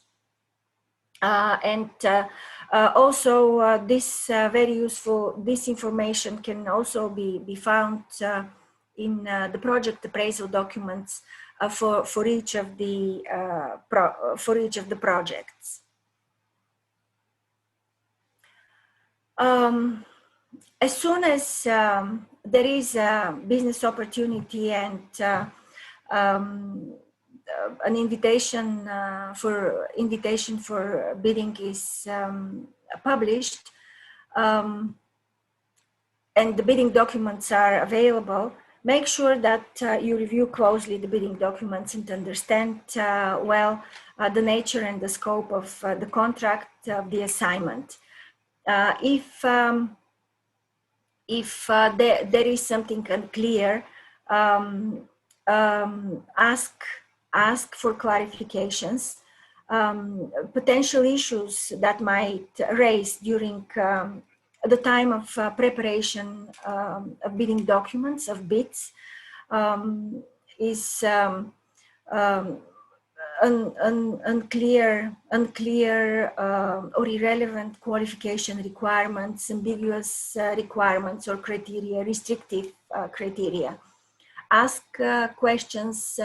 S4: Also this very useful, this information can also be found in the project appraisal documents for each of the projects. As soon as there is a business opportunity and an invitation for bidding is published, and the bidding documents are available, make sure that you review closely the bidding documents and understand well the nature and the scope of the contract, the assignment. If there is something unclear, ask for clarifications. Potential issues that might raise during the time of preparation of bidding documents, of bids, is unclear or irrelevant qualification requirements, ambiguous requirements or criteria, restrictive criteria. Ask questions,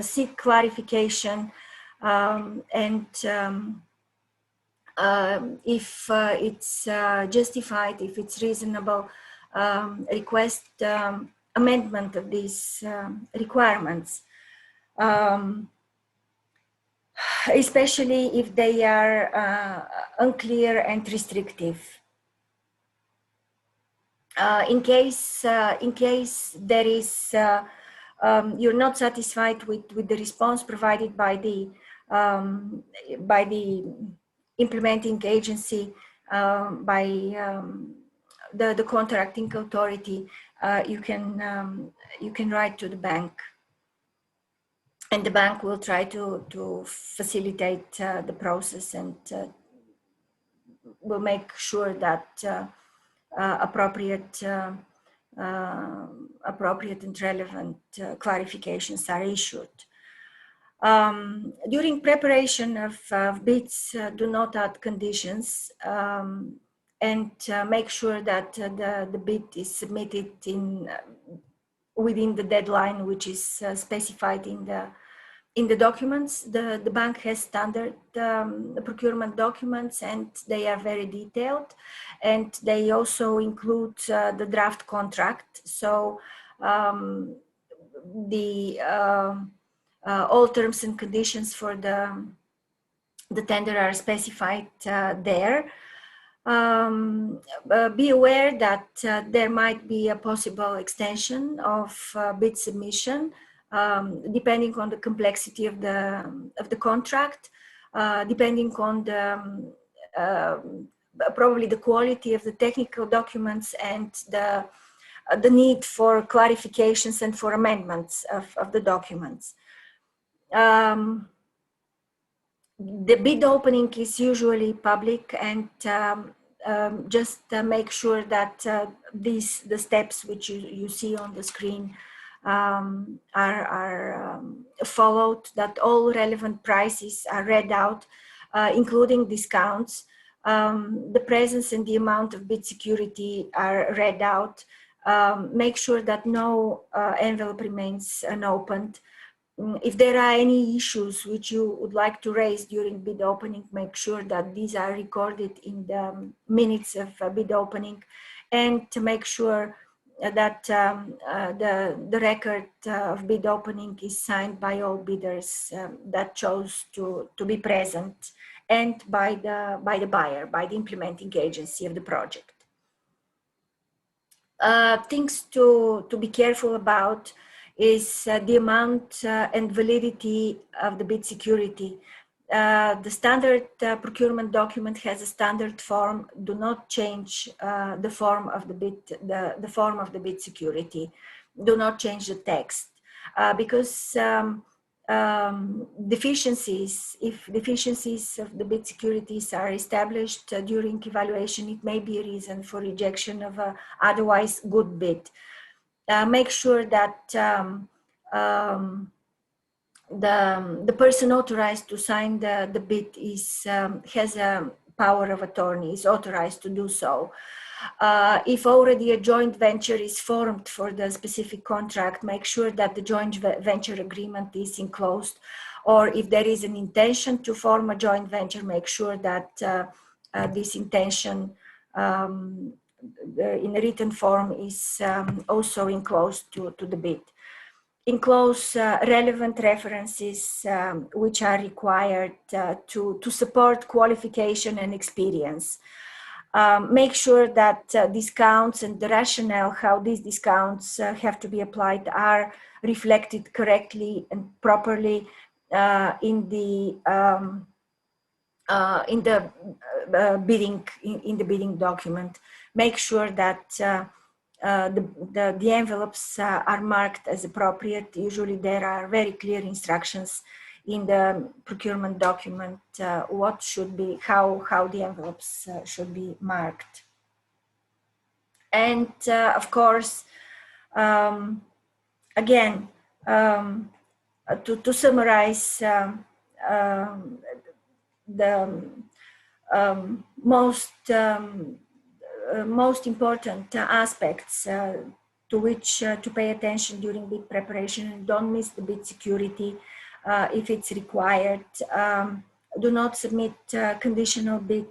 S4: seek clarification, and if it's justified, if it's reasonable, request amendment of these requirements. Especially if they are unclear and restrictive. In case there is you're not satisfied with the response provided by the implementing agency, by the contracting authority, you can write to the bank. And the bank will try to facilitate the process and will make sure that appropriate and relevant clarifications are issued. During preparation of bids, do not add conditions, and make sure that the bid is submitted within the deadline which is specified in the documents. The bank has standard procurement documents, and they are very detailed, and they also include the draft contract. So all terms and conditions for the the tender are specified there. Be aware that there might be a possible extension of bid submission, depending on the complexity of the contract, depending on the probably the quality of the technical documents and the need for clarifications and for amendments of the documents. The bid opening is usually public, and just make sure that the steps which you see on the screen are followed, that all relevant prices are read out, including discounts. The presence and the amount of bid security are read out. Make sure that no envelope remains unopened. If there are any issues which you would like to raise during bid opening, make sure that these are recorded in the minutes of bid opening, and to make sure that the record of bid opening is signed by all bidders that chose to be present, and by the buyer, by the implementing agency of the project. Things to be careful about is the amount and validity of the bid security. The standard procurement document has a standard form. Do not change the form of the bid, the form of the bid security. Do not change the text, because deficiencies, if deficiencies of the bid securities are established during evaluation, it may be a reason for rejection of a otherwise good bid. Make sure that the person authorized to sign the bid has a power of attorney, is authorized to do so. If already a joint venture is formed for the specific contract, make sure that the joint venture agreement is enclosed. Or if there is an intention to form a joint venture, make sure that this intention in a written form is also enclosed to the bid. Enclose relevant references which are required to support qualification and experience. Make sure that discounts and the rationale how these discounts have to be applied are reflected correctly and properly in the bidding document. Make sure that the envelopes are marked as appropriate. Usually there are very clear instructions in the procurement document what should be, how the envelopes should be marked. And of course, again, to summarize, the most important aspects to which to pay attention during bid preparation, and don't miss the bid security if it's required. Do not submit conditional bid.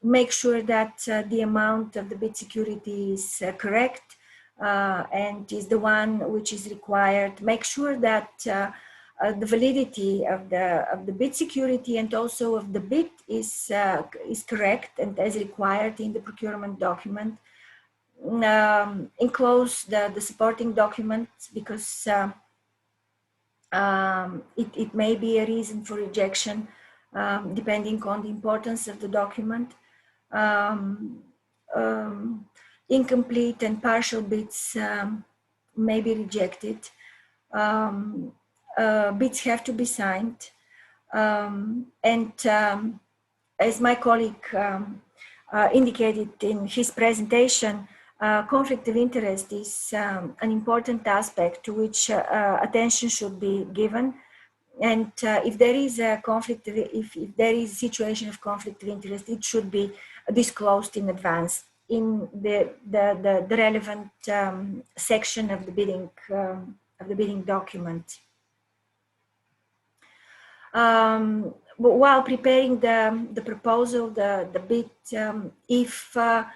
S4: Make sure that the amount of the bid security is correct and is the one which is required. Make sure that the validity of the bid security and also of the bid is correct and as required in the procurement document. Enclose the supporting documents, because it may be a reason for rejection depending on the importance of the document. Incomplete and partial bids may be rejected. Bids have to be signed, and as my colleague indicated in his presentation, conflict of interest is an important aspect to which attention should be given. And if there is a conflict, if there is a situation of conflict of interest, it should be disclosed in advance in the relevant section of the bidding document. While preparing the proposal, the bid, if a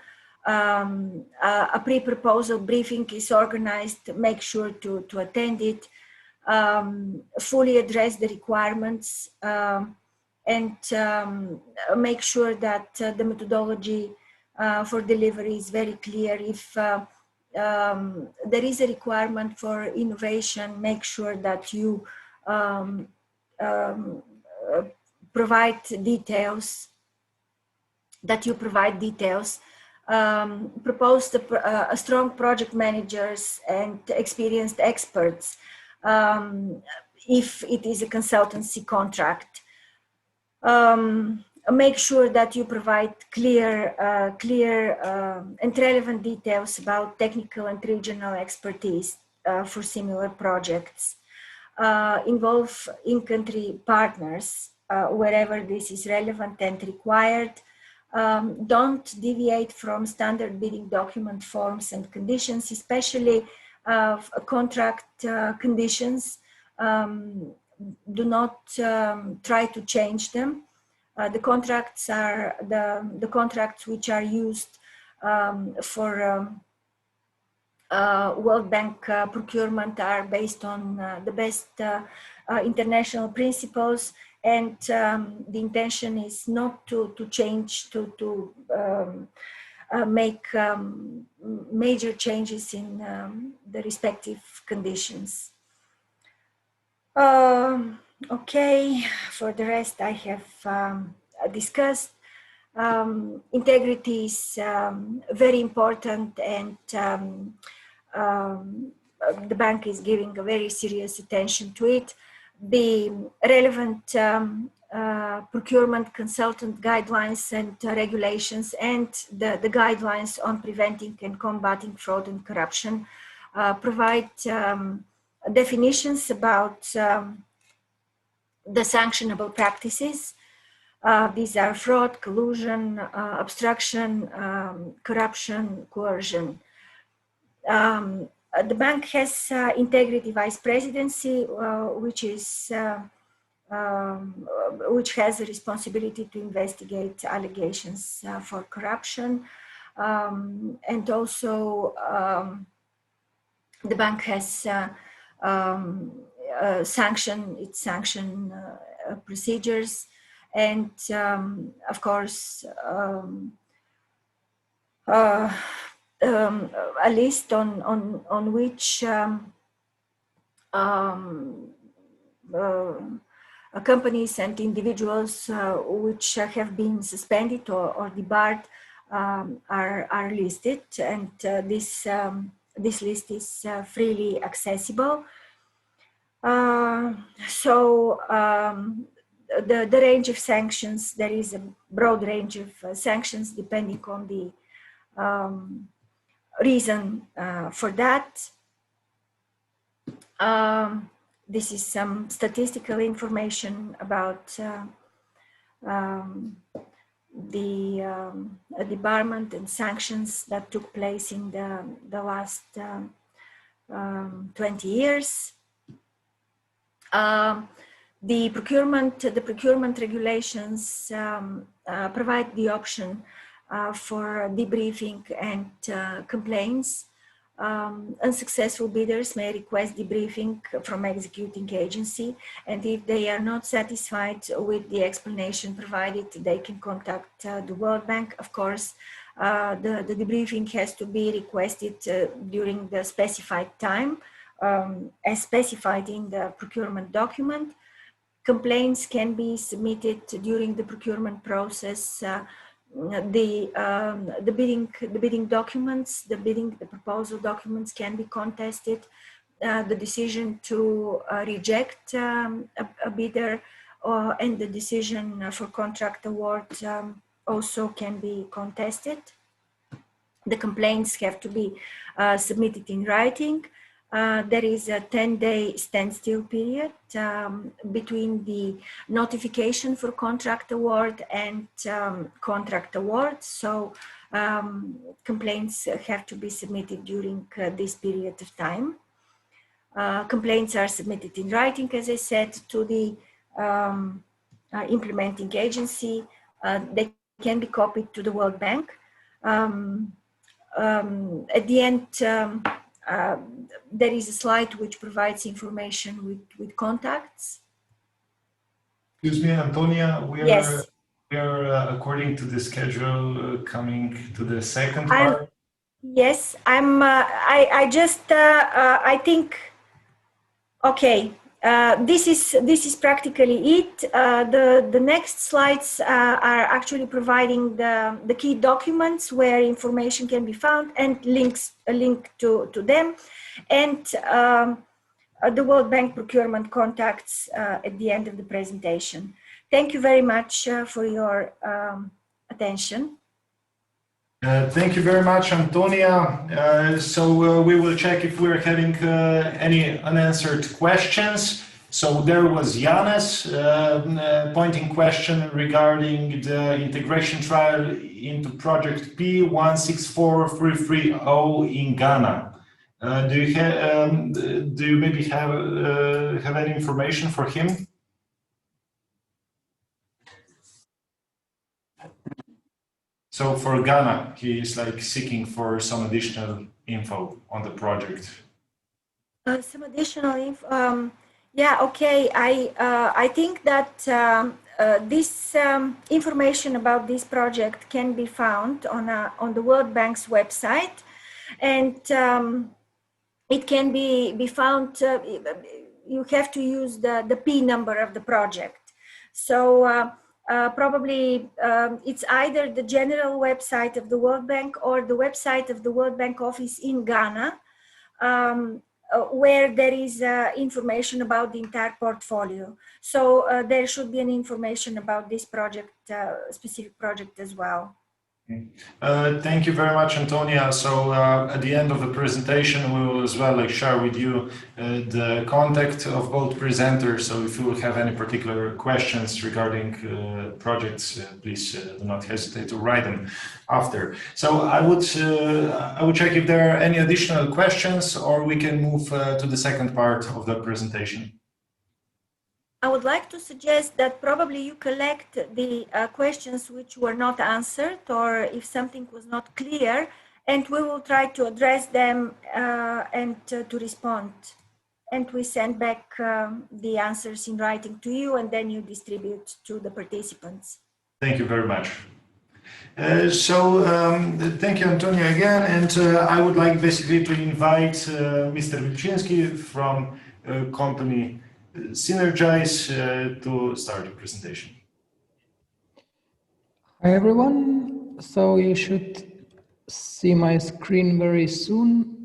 S4: pre-proposal briefing is organized, make sure to attend it. Fully address the requirements and make sure that the methodology for delivery is very clear. If there is a requirement for innovation, make sure that you provide details, propose a strong project managers and experienced experts if it is a consultancy contract. Make sure that you provide clear and relevant details about technical and regional expertise for similar projects. Involve in-country partners wherever this is relevant and required. Don't deviate from standard bidding document forms and conditions, especially contract conditions. Do not try to change them. The contracts are the contracts which are used for World Bank procurement are based on the best international principles, and the intention is not to change, to make major changes in the respective conditions. Okay, for the rest I have discussed. Integrity is very important, and the bank is giving a very serious attention to it. The relevant procurement consultant guidelines and regulations, and the guidelines on preventing and combating fraud and corruption provide definitions about the sanctionable practices. These are fraud, collusion, obstruction, corruption, coercion. The bank has integrity vice presidency, which has a responsibility to investigate allegations for corruption, and also the bank has sanction procedures, and of course a list on which companies and individuals which have been suspended or debarred are listed, and this list is freely accessible. The range of sanctions, there is a broad range of sanctions depending on the reason for that. This is some statistical information about the debarment and sanctions that took place in the last 20 years. The procurement regulations provide the option for debriefing and complaints. Unsuccessful bidders may request debriefing from executing agency, and if they are not satisfied with the explanation provided, they can contact the World Bank. Of course, the debriefing has to be requested during the specified time, as specified in the procurement document. Complaints can be submitted during the procurement process. The bidding documents, the proposal documents can be contested. The decision to reject a bidder and the decision for contract award also can be contested. The complaints have to be submitted in writing. There is a 10-day standstill period between the notification for contract award and contract award. So complaints have to be submitted during this period of time. Complaints are submitted in writing, as I said, to the implementing agency. They can be copied to the World Bank. At the end, there is a slide which provides information with contacts.
S1: Excuse me, Antonia,
S4: Yes.
S1: we are according to the schedule, coming to the second part.
S4: Yes, I just. I think. Okay. This is practically it. The next slides are actually providing the key documents where information can be found and a link to them, and the World Bank procurement contacts at the end of the presentation. Thank you very much for your attention.
S1: Thank you very much, Antonia. So we will check if we're having any unanswered questions. So there was Janes pointing question regarding the integration trial into project P164330 in Ghana. Do you maybe have any information for him? So for Ghana, he is like seeking for some additional info on the project.
S4: Some additional info. Yeah, okay. I think that this information about this project can be found on the World Bank's website, and it can be found. You have to use the P number of the project. So. Probably it's either the general website of the World Bank or the website of the World Bank office in Ghana, where there is information about the entire portfolio. So there should be an information about this project, specific project as well.
S1: Thank you very much, Antonia. So at the end of the presentation, we will as well share with you the contact of both presenters. So if you will have any particular questions regarding projects, please do not hesitate to write them after. So I would check if there are any additional questions, or we can move to the second part of the presentation.
S4: I would like to suggest that probably you collect the questions which were not answered, or if something was not clear, and we will try to address them and to respond. And we send back the answers in writing to you, and then you distribute to the participants.
S1: Thank you very much. Thank you, Antonia, again. And I would like basically to invite Mr. Wilczynski from company Synergize to start the presentation.
S5: Hi everyone, so you should see my screen very soon.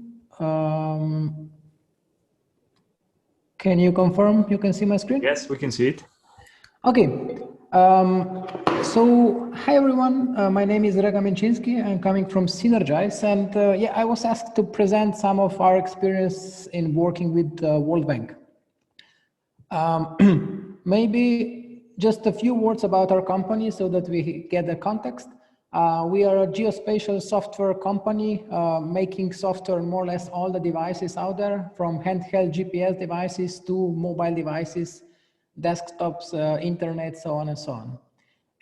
S5: Can you confirm you can see my screen?
S3: Yes, we can see it.
S5: Okay, so hi everyone, my name is Rega Wilczynski. I'm coming from Synergize, and yeah, I was asked to present some of our experience in working with World Bank. Maybe just a few words about our company so that we get the context. We are a geospatial software company making software on more or less all the devices out there, from handheld GPS devices to mobile devices, desktops, internet, so on and so on.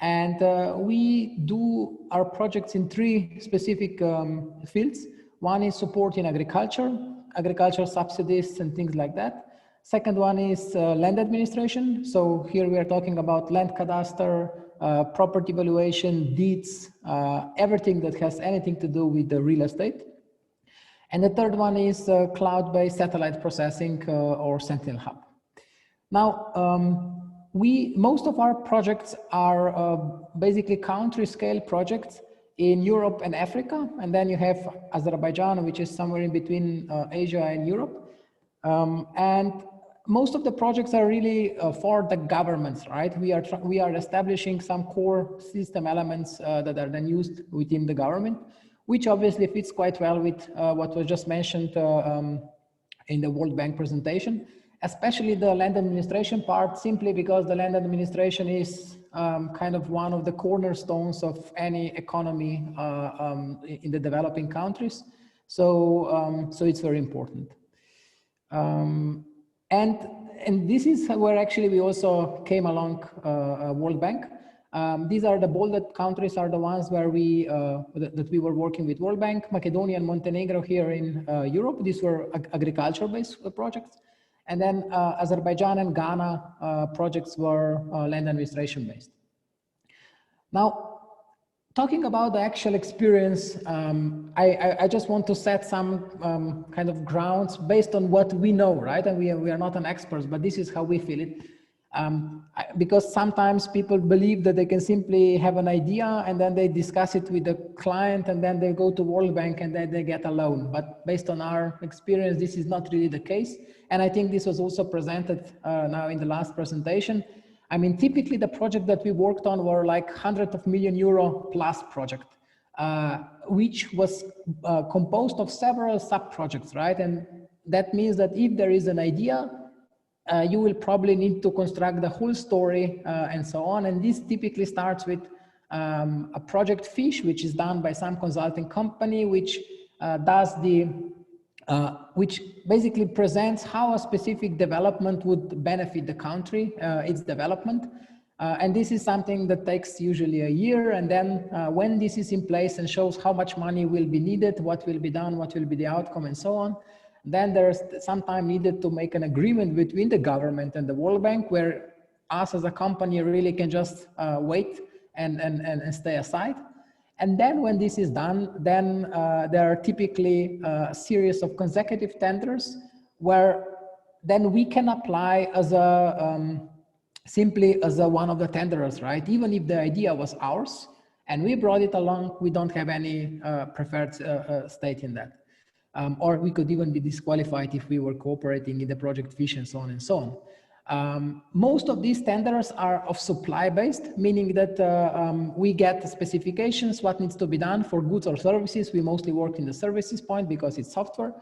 S5: And we do our projects in three specific fields. One is supporting agriculture subsidies and things like that. Second one is land administration. So here we are talking about land cadastre, property valuation, deeds, everything that has anything to do with the real estate. And the third one is cloud-based satellite processing or Sentinel Hub. Now, most of our projects are basically country scale projects in Europe and Africa. And then you have Azerbaijan, which is somewhere in between Asia and Europe. And most of the projects are really for the governments, right? We are establishing some core system elements that are then used within the government, which obviously fits quite well with what was just mentioned in the World Bank presentation, especially the land administration part, simply because the land administration is kind of one of the cornerstones of any economy in the developing countries. So it's very important. And this is where actually we also came along World Bank. These are the bolded countries are the ones where that we were working with World Bank, Macedonia and Montenegro here in Europe. These were agriculture-based projects. And then Azerbaijan and Ghana projects were land administration based. Now, talking about the actual experience, I just want to set some kind of grounds based on what we know, right? And we are not an experts, but this is how we feel it. Because sometimes people believe that they can simply have an idea and then they discuss it with the client and then they go to World Bank and then they get a loan. But based on our experience, this is not really the case. And I think this was also presented now in the last presentation. I mean, typically the project that we worked on were like hundreds of million euro plus project, which was composed of several sub-projects, right? And that means that if there is an idea, you will probably need to construct the whole story and so on. And this typically starts with a project fiche, which is done by some consulting company, which does the, which basically presents how a specific development would benefit the country, its development. And this is something that takes usually a year. And then when this is in place and shows how much money will be needed, what will be done, what will be the outcome and so on, then there's some time needed to make an agreement between the government and the World Bank, where us as a company really can just wait and stay aside. And then when this is done, then there are typically a series of consecutive tenders where then we can apply as a, simply as a one of the tenderers, right? Even if the idea was ours and we brought it along, we don't have any preferred state in that. Or we could even be disqualified if we were cooperating in the project fiche and so on and so on. Most of these tenders are of supply based, meaning that we get specifications, what needs to be done for goods or services. We mostly work in the services point because it's software.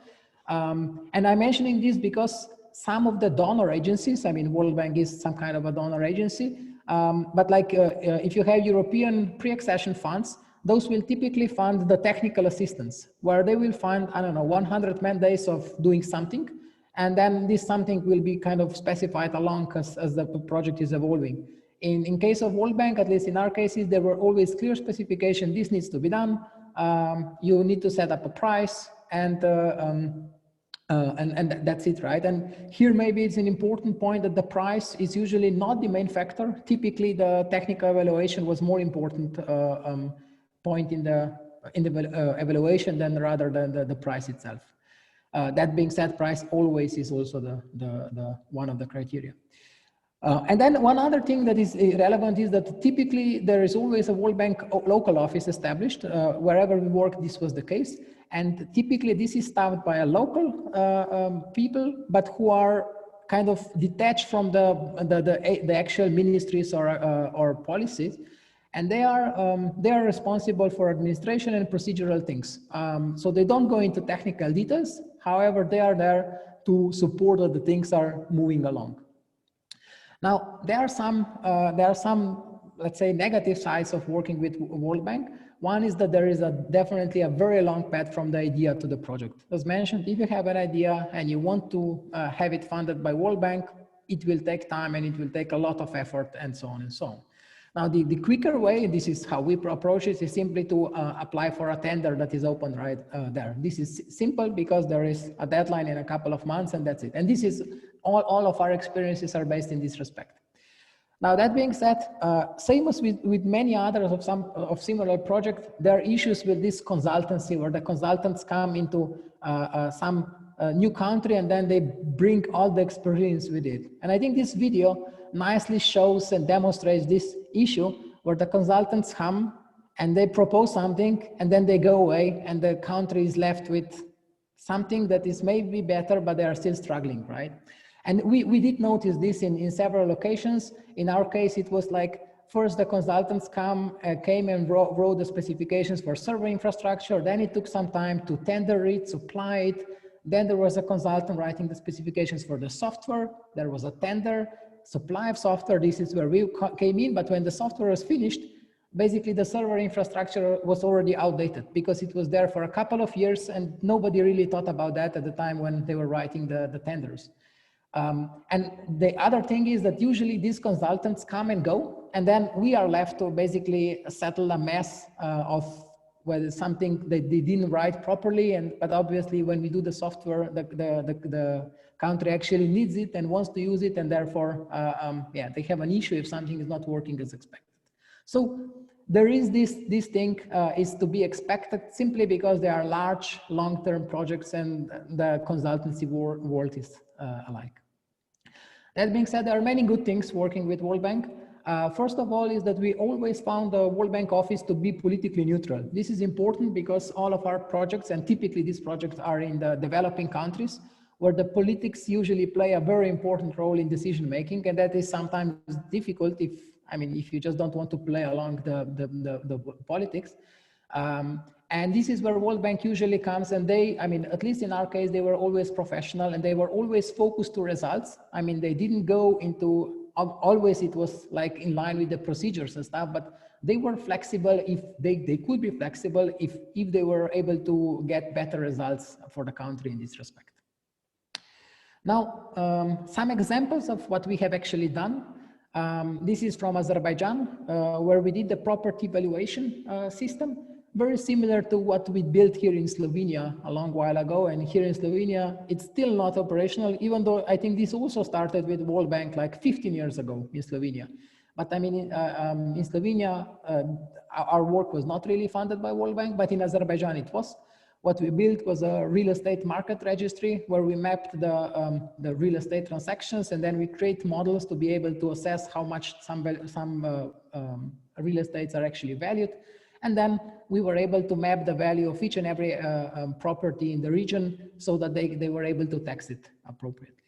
S5: And I'm mentioning this because some of the donor agencies, I mean, World Bank is some kind of a donor agency, but like if you have European pre-accession funds, those will typically fund the technical assistance, where they will fund, I don't know, 100 man days of doing something. And then this something will be kind of specified along as the project is evolving. In case of World Bank, at least in our cases, there were always clear specification. This needs to be done. You need to set up a price and that's it, right? And here maybe it's an important point that the price is usually not the main factor. Typically, the technical evaluation was more important point in the evaluation than rather than the price itself. That being said, price always is also the one of the criteria. And then one other thing that is relevant is that typically there is always a World Bank local office established. Wherever we work, this was the case. And typically this is staffed by a local people, but who are kind of detached from the actual ministries or policies. And they are responsible for administration and procedural things. So they don't go into technical details. However, they are there to support that the things are moving along. Now, there are some, let's say, negative sides of working with World Bank. One is that there is definitely a very long path from the idea to the project. As mentioned, if you have an idea and you want to have it funded by World Bank, it will take time and it will take a lot of effort and so on and so on. Now, the quicker way, this is how we approach it, is simply to apply for a tender that is open right there. This is simple because there is a deadline in a couple of months and that's it. And this is all of our experiences are based in this respect. Now, that being said, same as with many others of similar projects, there are issues with this consultancy where the consultants come into some new country and then they bring all the experience with it. And I think this video nicely shows and demonstrates this issue where the consultants come and they propose something and then they go away and the country is left with something that is maybe better, but they are still struggling, right? And we did notice this in several locations. In our case, it was like, first the consultants came and wrote the specifications for server infrastructure. Then it took some time to tender it, supply it. Then there was a consultant writing the specifications for the software. There was a tender, supply of software. This is where we came in. But when the software was finished, basically the server infrastructure was already outdated because it was there for a couple of years and nobody really thought about that at the time when they were writing the tenders. And the other thing is that usually these consultants come and go, and then we are left to basically settle a mess of whether it's something that they didn't write properly, but obviously when we do the software, the country actually needs it and wants to use it, and therefore, yeah, they have an issue if something is not working as expected. So there is this thing is to be expected simply because they are large, long-term projects and the consultancy world is alike. That being said, there are many good things working with World Bank. First of all is that we always found the World Bank office to be politically neutral. This is important because all of our projects, and typically these projects are in the developing countries, where the politics usually play a very important role in decision making, and that is sometimes difficult if you just don't want to play along the politics. And this is where World Bank usually comes, and they, at least in our case, they were always professional and they were always focused to results. They didn't go into, always it was like in line with the procedures and stuff, but they were flexible if they could be flexible if they were able to get better results for the country in this respect. Now, some examples of what we have actually done. This is from Azerbaijan, where we did the property valuation system, very similar to what we built here in Slovenia a long while ago. And here in Slovenia, it's still not operational, even though I think this also started with World Bank like 15 years ago in Slovenia. But in Slovenia, our work was not really funded by World Bank, but in Azerbaijan it was. What we built was a real estate market registry where we mapped the real estate transactions, and then we create models to be able to assess how much some real estates are actually valued. And then we were able to map the value of each and every property in the region so that they were able to tax it appropriately.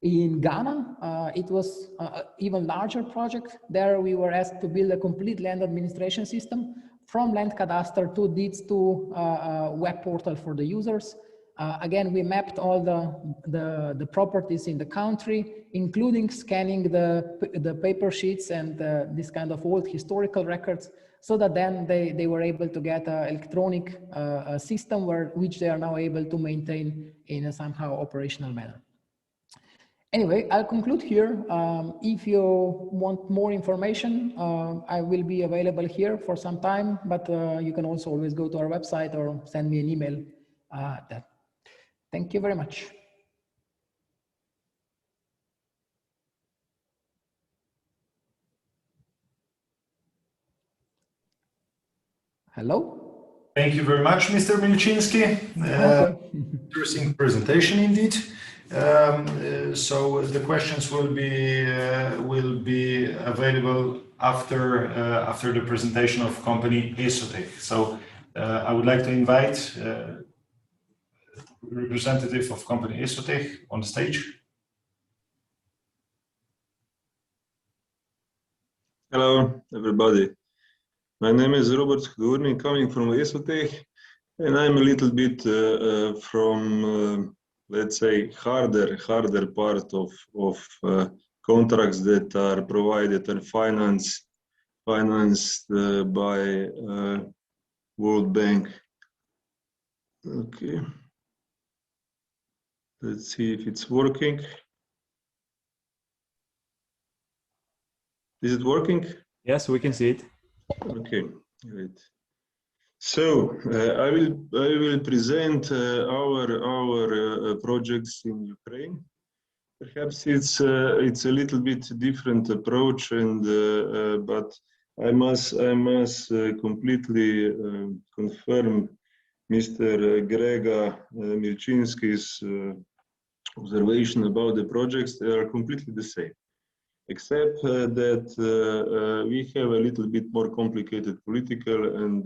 S5: In Ghana, it was an even larger project. There we were asked to build a complete land administration system from land cadastre to deeds to a web portal for the users. Again, we mapped all the properties in the country, including scanning the paper sheets and this kind of old historical records, so that then they were able to get an electronic system which they are now able to maintain in a somehow operational manner. Anyway, I'll conclude here. If you want more information, I will be available here for some time, but you can also always go to our website or send me an email. Thank you very much. Hello?
S1: Thank you very much, Mr. Milczynski. Interesting presentation indeed. So the questions will be available after the presentation of company izkoristiti. So I would like to invite representative of company izkoristiti on the stage.
S6: Hello, everybody. My name is Robert Skudurni, coming from izkoristiti, and I'm a little bit from let's say harder part of contracts that are provided and financed by World Bank. Okay, let's see if it's working. Is it working?
S3: Yes, we can see it.
S6: Okay, great. So I will present our projects in Ukraine. Perhaps it's a little bit different approach, and but I must completely confirm Mr. Grega Milczynski's observation about the projects. They are completely the same, except that we have a little bit more complicated political and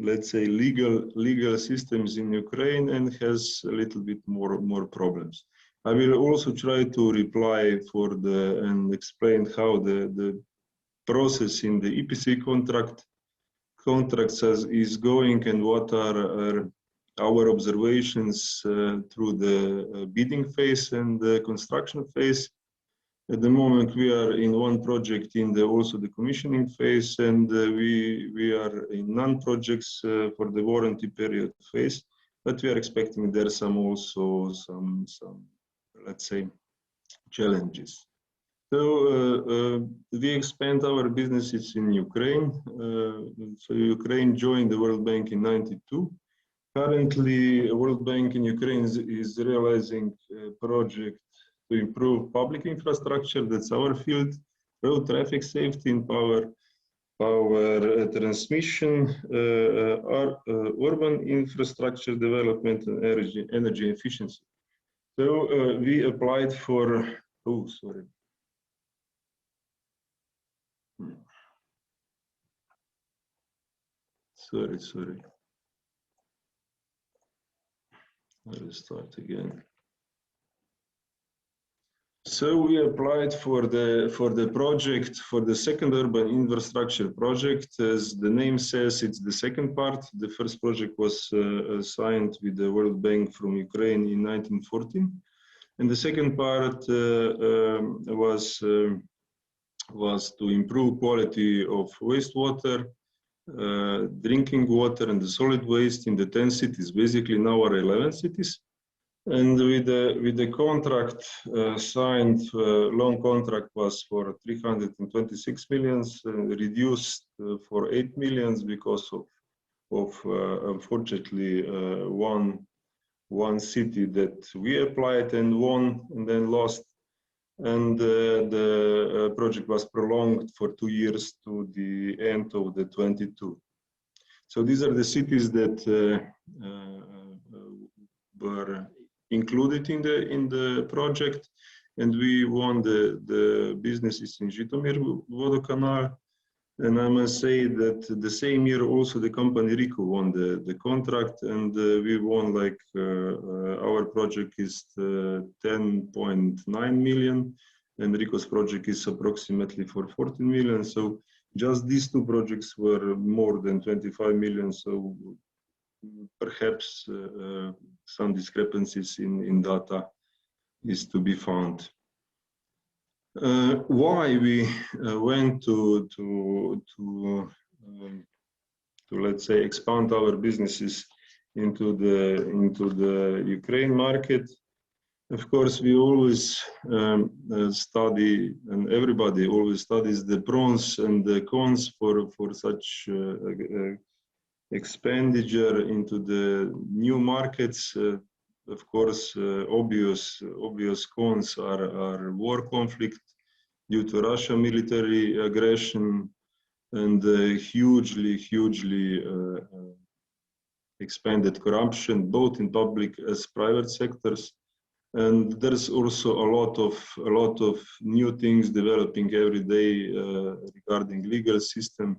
S6: let's say legal systems in Ukraine, and has a little bit more problems. I will also try to reply and explain how the process in the EPC contracts is going, and what are our observations through the bidding phase and the construction phase. At the moment, we are in one project in also the commissioning phase, and we are in non-projects for the warranty period phase. But we are expecting there some let's say challenges. So we expand our businesses in Ukraine. So Ukraine joined the World Bank in '92. Currently, World Bank in Ukraine is realizing a project to improve public infrastructure. That's our field: road traffic safety and power transmission, urban infrastructure development, and energy efficiency. So we applied for. Oh, sorry. Sorry. I'll start again. So we applied for the project, for the second urban infrastructure project. As the name says, it's the second part. The first project was signed with the World Bank from Ukraine in 1914, and the second part was to improve quality of wastewater, drinking water, and the solid waste in the 10 cities. Basically, now are 11 cities. And with the contract signed, loan contract was for 326 millions, reduced for 8 millions because of unfortunately one city that we applied and won and then lost, and the project was prolonged for 2 years to the end of the 22. So these are the cities that were included in the project, and we won the businesses in Zhytomyr Vodokanal. And I must say that the same year also the company Rico won the contract, and we won, like our project is 10.9 million, and Rico's project is approximately for 14 million. So just these two projects were more than 25 million. So perhaps some discrepancies in data is to be found. Why we went to let's say expand our businesses into the Ukraine market? Of course, we always study, and everybody always studies the pros and the cons for such expenditure into the new markets. Of course, obvious cons are war conflict due to Russia military aggression and hugely expanded corruption, both in public as private sectors. And there's also a lot of new things developing every day regarding legal system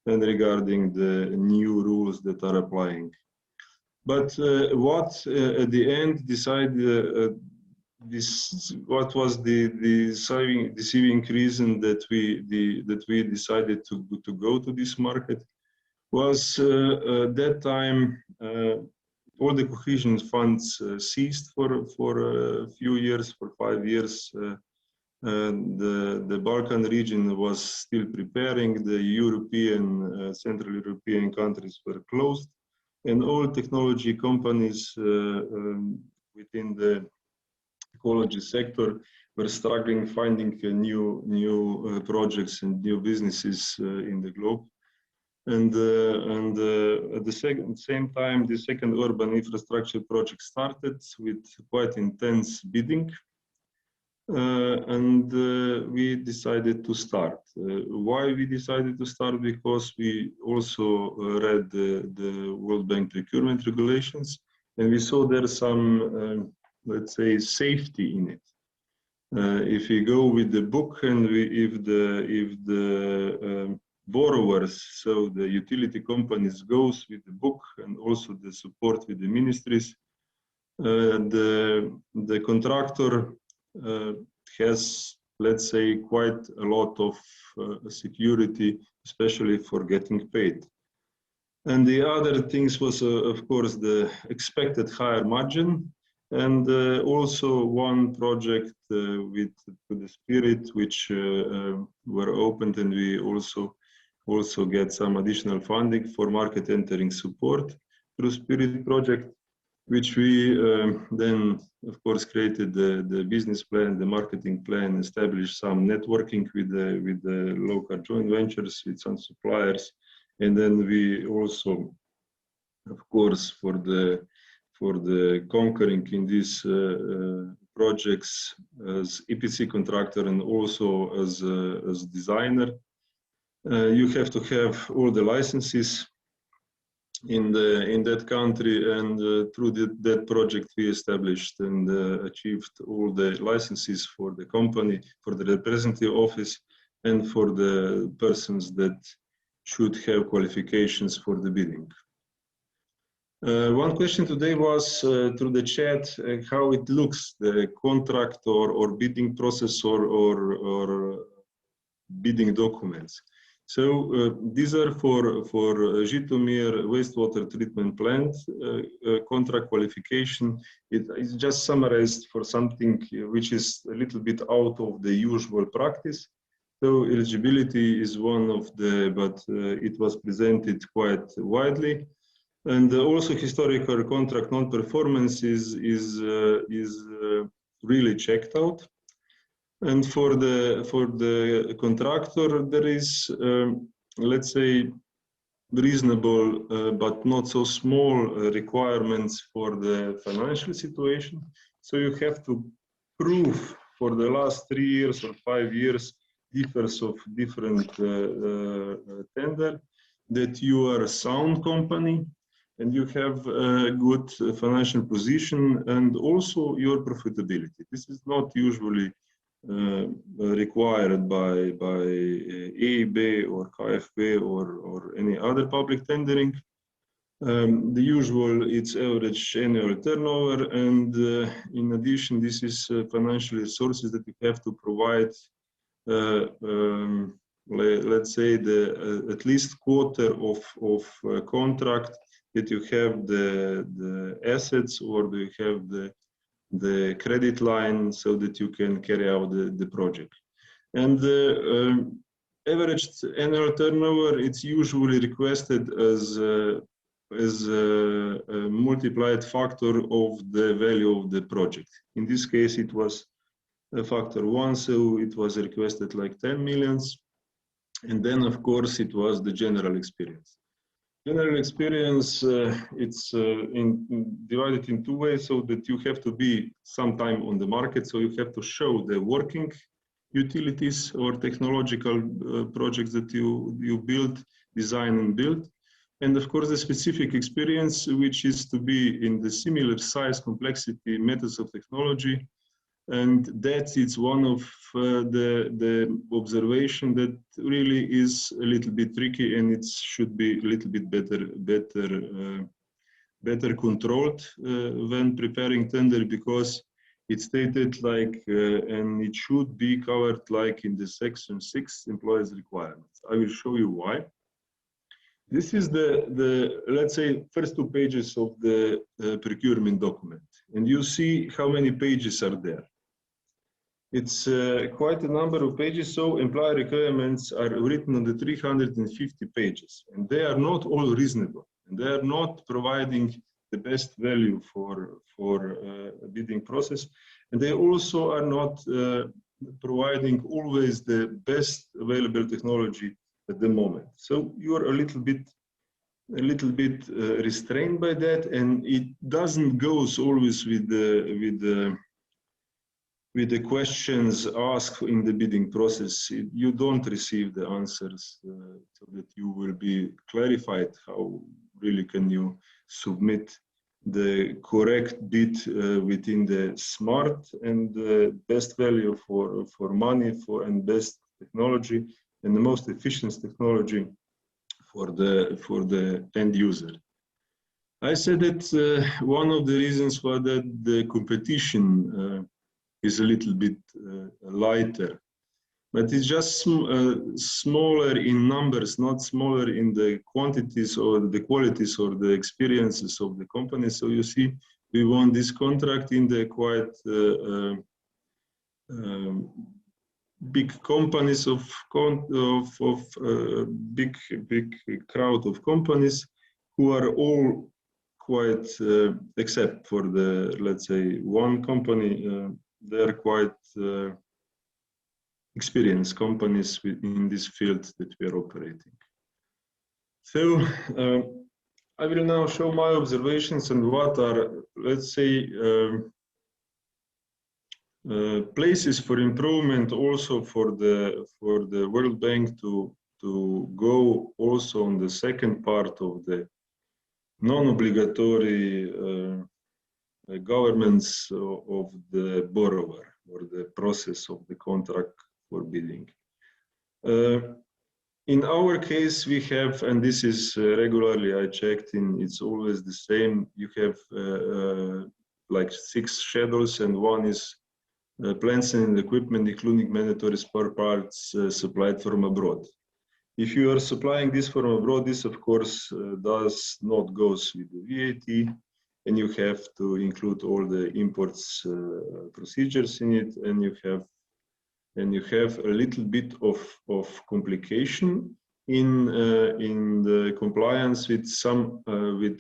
S6: and regarding the new rules that are applying. But what at the end decided what was the deceiving reason that we decided to go to this market was that time all the cohesion funds ceased for a few years, for 5 years. The Balkan region was still preparing. The European, Central European countries were closed, and all technology companies within the ecology sector were struggling finding new projects and new businesses in the globe. And at the same time, the second urban infrastructure project started with quite intense bidding. And we decided to start. Why we decided to start? Because we also read the World Bank procurement regulations, and we saw there's some, let's say, safety in it. If we go with the book, and if the borrowers, so the utility companies, goes with the book and also the support with the ministries, the contractor has, let's say, quite a lot of security, especially for getting paid. And the other things was, of course, the expected higher margin, and also one project with the Spirit, which were opened, and we also get some additional funding for market entering support through Spirit project. which we then, of course, created the business plan, the marketing plan, established some networking with the local joint ventures, with some suppliers. And then we also, of course, for the conquering in these projects as EPC contractor and also as designer, you have to have all the licenses in that country, and through that project we established and achieved all the licenses for the company, for the representative office, and for the persons that should have qualifications for the bidding. One question today was through the chat how it looks, the contract or bidding process or bidding documents. So these are for Zhytomyr wastewater treatment plant contract qualification. It is just summarized for something which is a little bit out of the usual practice. So eligibility is one of the, but it was presented quite widely. And also historical contract non-performance is really checked out. And for the contractor, there is, let's say, reasonable but not so small requirements for the financial situation. So you have to prove for the last 3 years or 5 years difference of different tender that you are a sound company and you have a good financial position and also your profitability. This is not usually required by EIB or KFB or any other public tendering. The usual, it's average annual turnover, and in addition, this is financial resources that you have to provide. Let's say at least quarter of contract that you have the assets or do you have the credit line so that you can carry out the project. And the average annual turnover, it's usually requested as a multiplied factor of the value of the project. In this case, it was a factor 1, so it was requested like 10 millions. And then, of course, it was the general experience. General experience, it's divided in 2 ways, so that you have to be sometime on the market, so you have to show the working utilities or technological projects that you build, design and build. And of course, the specific experience, which is to be in the similar size, complexity, methods of technology. And that is one of the observation that really is a little bit tricky, and it should be a little bit better controlled when preparing tender, because it's stated like, and it should be covered like in the section 6 employees requirements. I will show you why. This is the let's say first 2 pages of the procurement document, and you see how many pages are there. It's quite a number of pages, so employer requirements are written on the 350 pages, and they are not all reasonable, and they are not providing the best value for a bidding process, and they also are not providing always the best available technology at the moment. So you are a little bit restrained by that, and it doesn't go always with the questions asked in the bidding process. You don't receive the answers so that you will be clarified how really can you submit the correct bid within the smart and the best value for money and best technology and the most efficient technology for the end user. I said that one of the reasons for that the competition is a little bit lighter, but it's just smaller in numbers, not smaller in the quantities or the qualities or the experiences of the company. So you see, we won this contract in the quite big companies big crowd of companies who are all quite, except for the, let's say, one company, they're quite experienced companies in this field that we are operating. So I will now show my observations and what are, let's say, places for improvement also for the World Bank to go also on the second part of the non-obligatory governance of the borrower or the process of the contract for bidding. In our case, we have, and this is regularly I checked in, it's always the same. You have like 6 schedules, and one is plants and equipment, including mandatory spare parts supplied from abroad. If you are supplying this from abroad, this of course does not goes with the VAT, and you have to include all the imports procedures in it, and you have a little bit of complication in the compliance with some with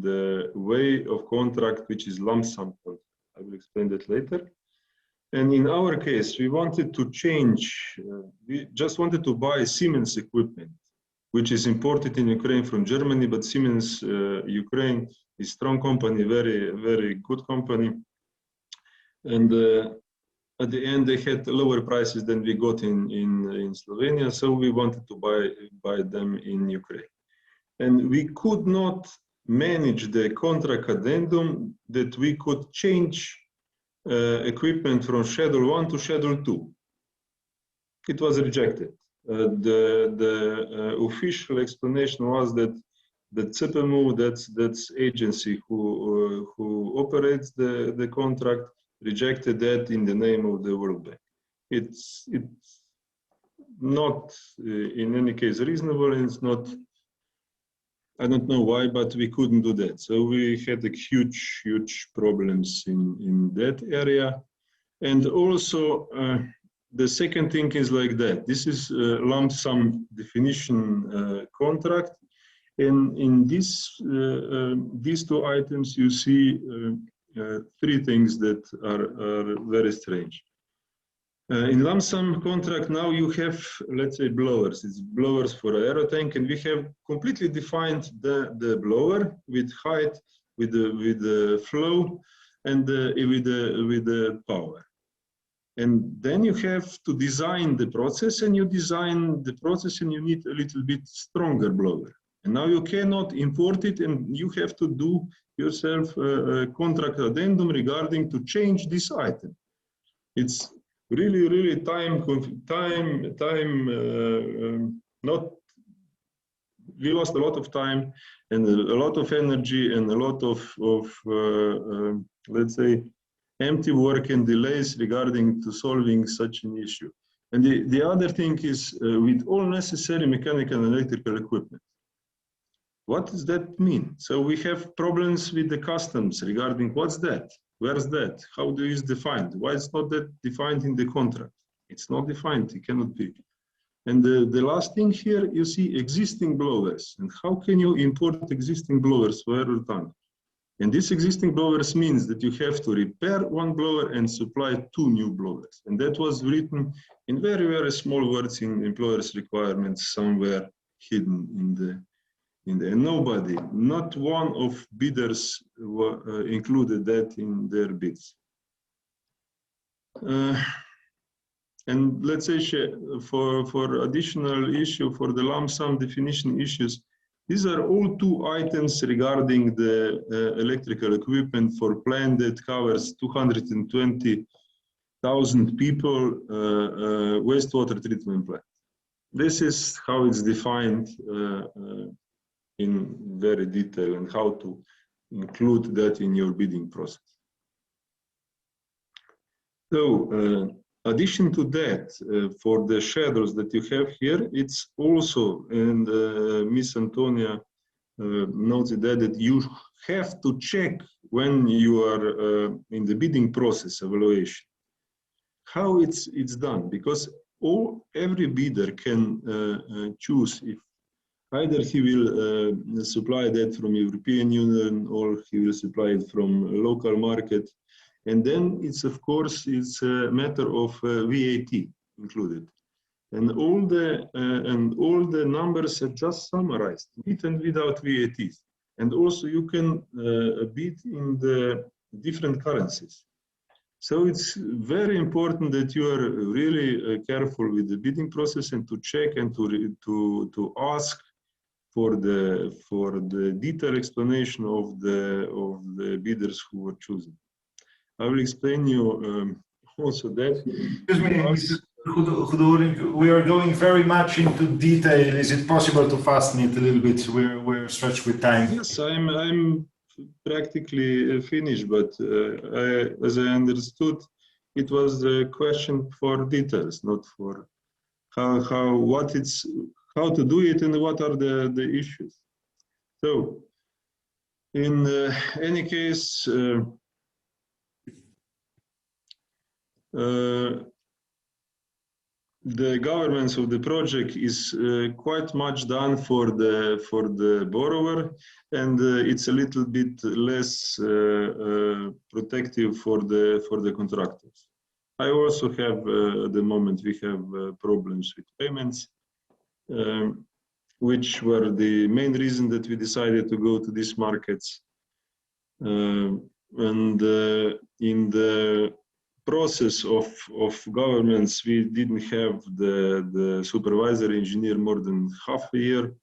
S6: the way of contract, which is lump sum contract. I will explain that later. And in our case, we wanted to change. We just wanted to buy Siemens equipment, which is imported in Ukraine from Germany. But Siemens Ukraine is a strong company, very good company, and at the end, they had lower prices than we got in Slovenia, so we wanted to buy them in Ukraine. And we could not manage the contract addendum that we could change equipment from Schedule 1 to Schedule 2. It was rejected. The official explanation was that the CPMU, that's agency who operates the contract, rejected that in the name of the World Bank. It's not in any case reasonable, and it's not, I don't know why, but we couldn't do that. So we had a huge problems in that area. And also the second thing is like that. This is a lump sum definition contract. And in this, these 2 items, you see 3 things that are very strange. In lump sum contract, now you have, let's say, blowers. It's blowers for aero tank, and we have completely defined the blower with height, with the flow, and with the power. And then you have to design the process, and you design the process, and you need a little bit stronger blower. And now you cannot import it, and you have to do yourself a contract addendum regarding to change this item. It's really not. We lost a lot of time and a lot of energy and a lot of let's say, empty work and delays regarding to solving such an issue. And the other thing is with all necessary mechanical and electrical equipment. What does that mean? So we have problems with the customs regarding what's that? Where's that? How do you define? Why it's not that defined in the contract? It's not defined, it cannot be. And the last thing here, you see existing blowers. And how can you import existing blowers for aero tank? And this existing blowers means that you have to repair 1 blower and supply 2 new blowers. And that was written in very small words in employer's requirements somewhere hidden in the and nobody, not one of bidders included that in their bids. And let's say for additional issue for the lump sum definition issues, these are all 2 items regarding the electrical equipment for plant that covers 220,000 people, wastewater treatment plant. This is how it's defined in very detail, and how to include that in your bidding process. So, addition to that, for the schedules that you have here, it's also, and Miss Antonia noted that you have to check when you are in the bidding process evaluation, how it's done, because every bidder can choose if either he will supply that from European Union or he will supply it from local market. And then it's, of course, it's a matter of VAT included. And all the numbers are just summarized, with and without VAT. And also you can bid in the different currencies. So it's very important that you are really careful with the bidding process and to check and to ask for the detailed explanation of the bidders who were chosen. I will explain you also that.
S1: Excuse me, we are going very much into detail. Is it possible to fasten it a little bit? We're stretched with time.
S6: Yes, I'm practically finished, but as I understood, it was a question for details, not for how to do it and what are the issues. So, in any case, the governance of the project is quite much done for the borrower, and it's a little bit less protective for the contractors. I also have at the moment we have problems with payments, which were the main reason that we decided to go to these markets. And in the process of governments, we didn't have the supervisory engineer more than half a year,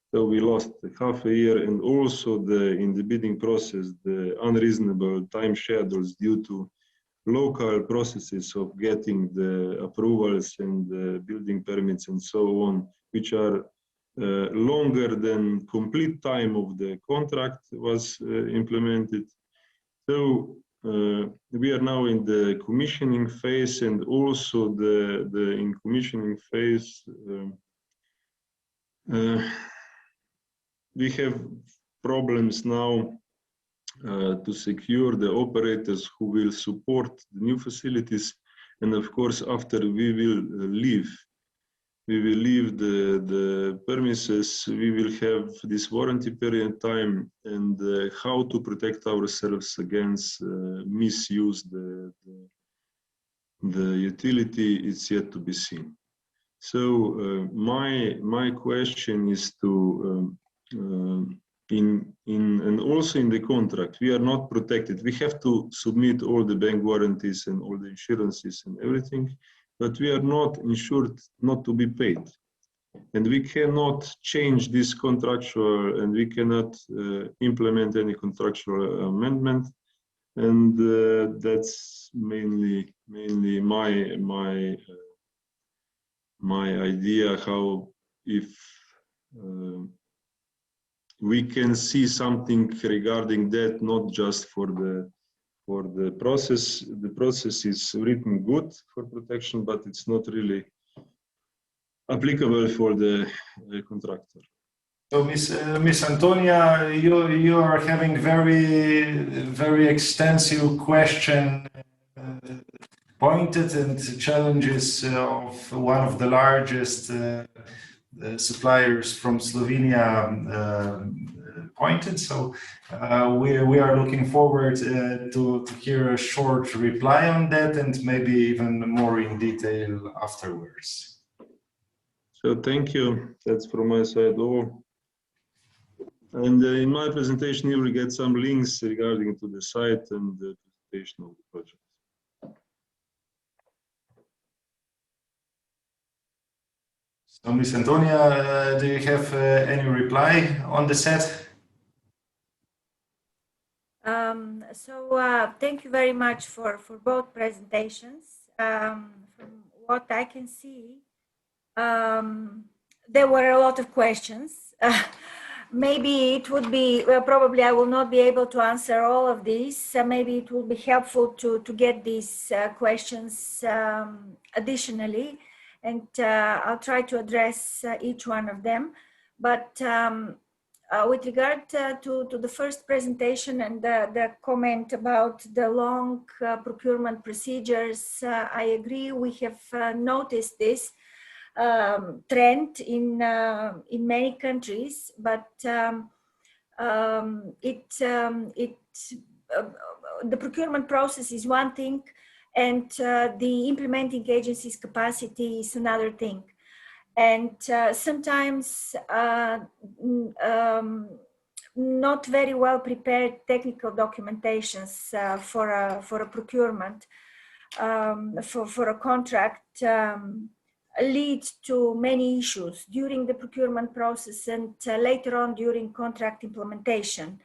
S6: so we lost half a year, and also in the bidding process, the unreasonable time schedules due to local processes of getting the approvals and the building permits and so on, which are longer than complete time of the contract was implemented. So we are now in the commissioning phase, and also the in commissioning phase we have problems now to secure the operators who will support the new facilities, and of course after we will leave the premises, we will have this warranty period time, and how to protect ourselves against misuse the utility is yet to be seen. So my question is to and also in the contract we are not protected. We have to submit all the bank warranties and all the insurances and everything, but we are not insured not to be paid, and we cannot change this contractual, and we cannot implement any contractual amendment, and that's mainly my idea how if we can see something regarding that, not just for the process. The process is written good for protection, but it's not really applicable for the contractor.
S1: So, Miss Antonia, you are having very extensive question pointed, and challenges of one of the largest suppliers from Slovenia pointed. So we are looking forward to hear a short reply on that, and maybe even more in detail afterwards.
S6: So thank you. That's from my side all. And in my presentation, you will get some links regarding to the site and the presentation of the project.
S1: So, Ms. Antonia, do you have any reply on the set?
S4: Thank you very much for both presentations. From what I can see, there were a lot of questions. Maybe it would be, probably I will not be able to answer all of these. Maybe it will be helpful to get these questions additionally, and I'll try to address each one of them. But with regard to the first presentation and the comment about the long procurement procedures, I agree, we have noticed this. trend in many countries, but the procurement process is one thing, and the implementing agency's capacity is another thing. And sometimes not very well prepared technical documentations for a procurement, for a contract, lead to many issues during the procurement process and later on during contract implementation.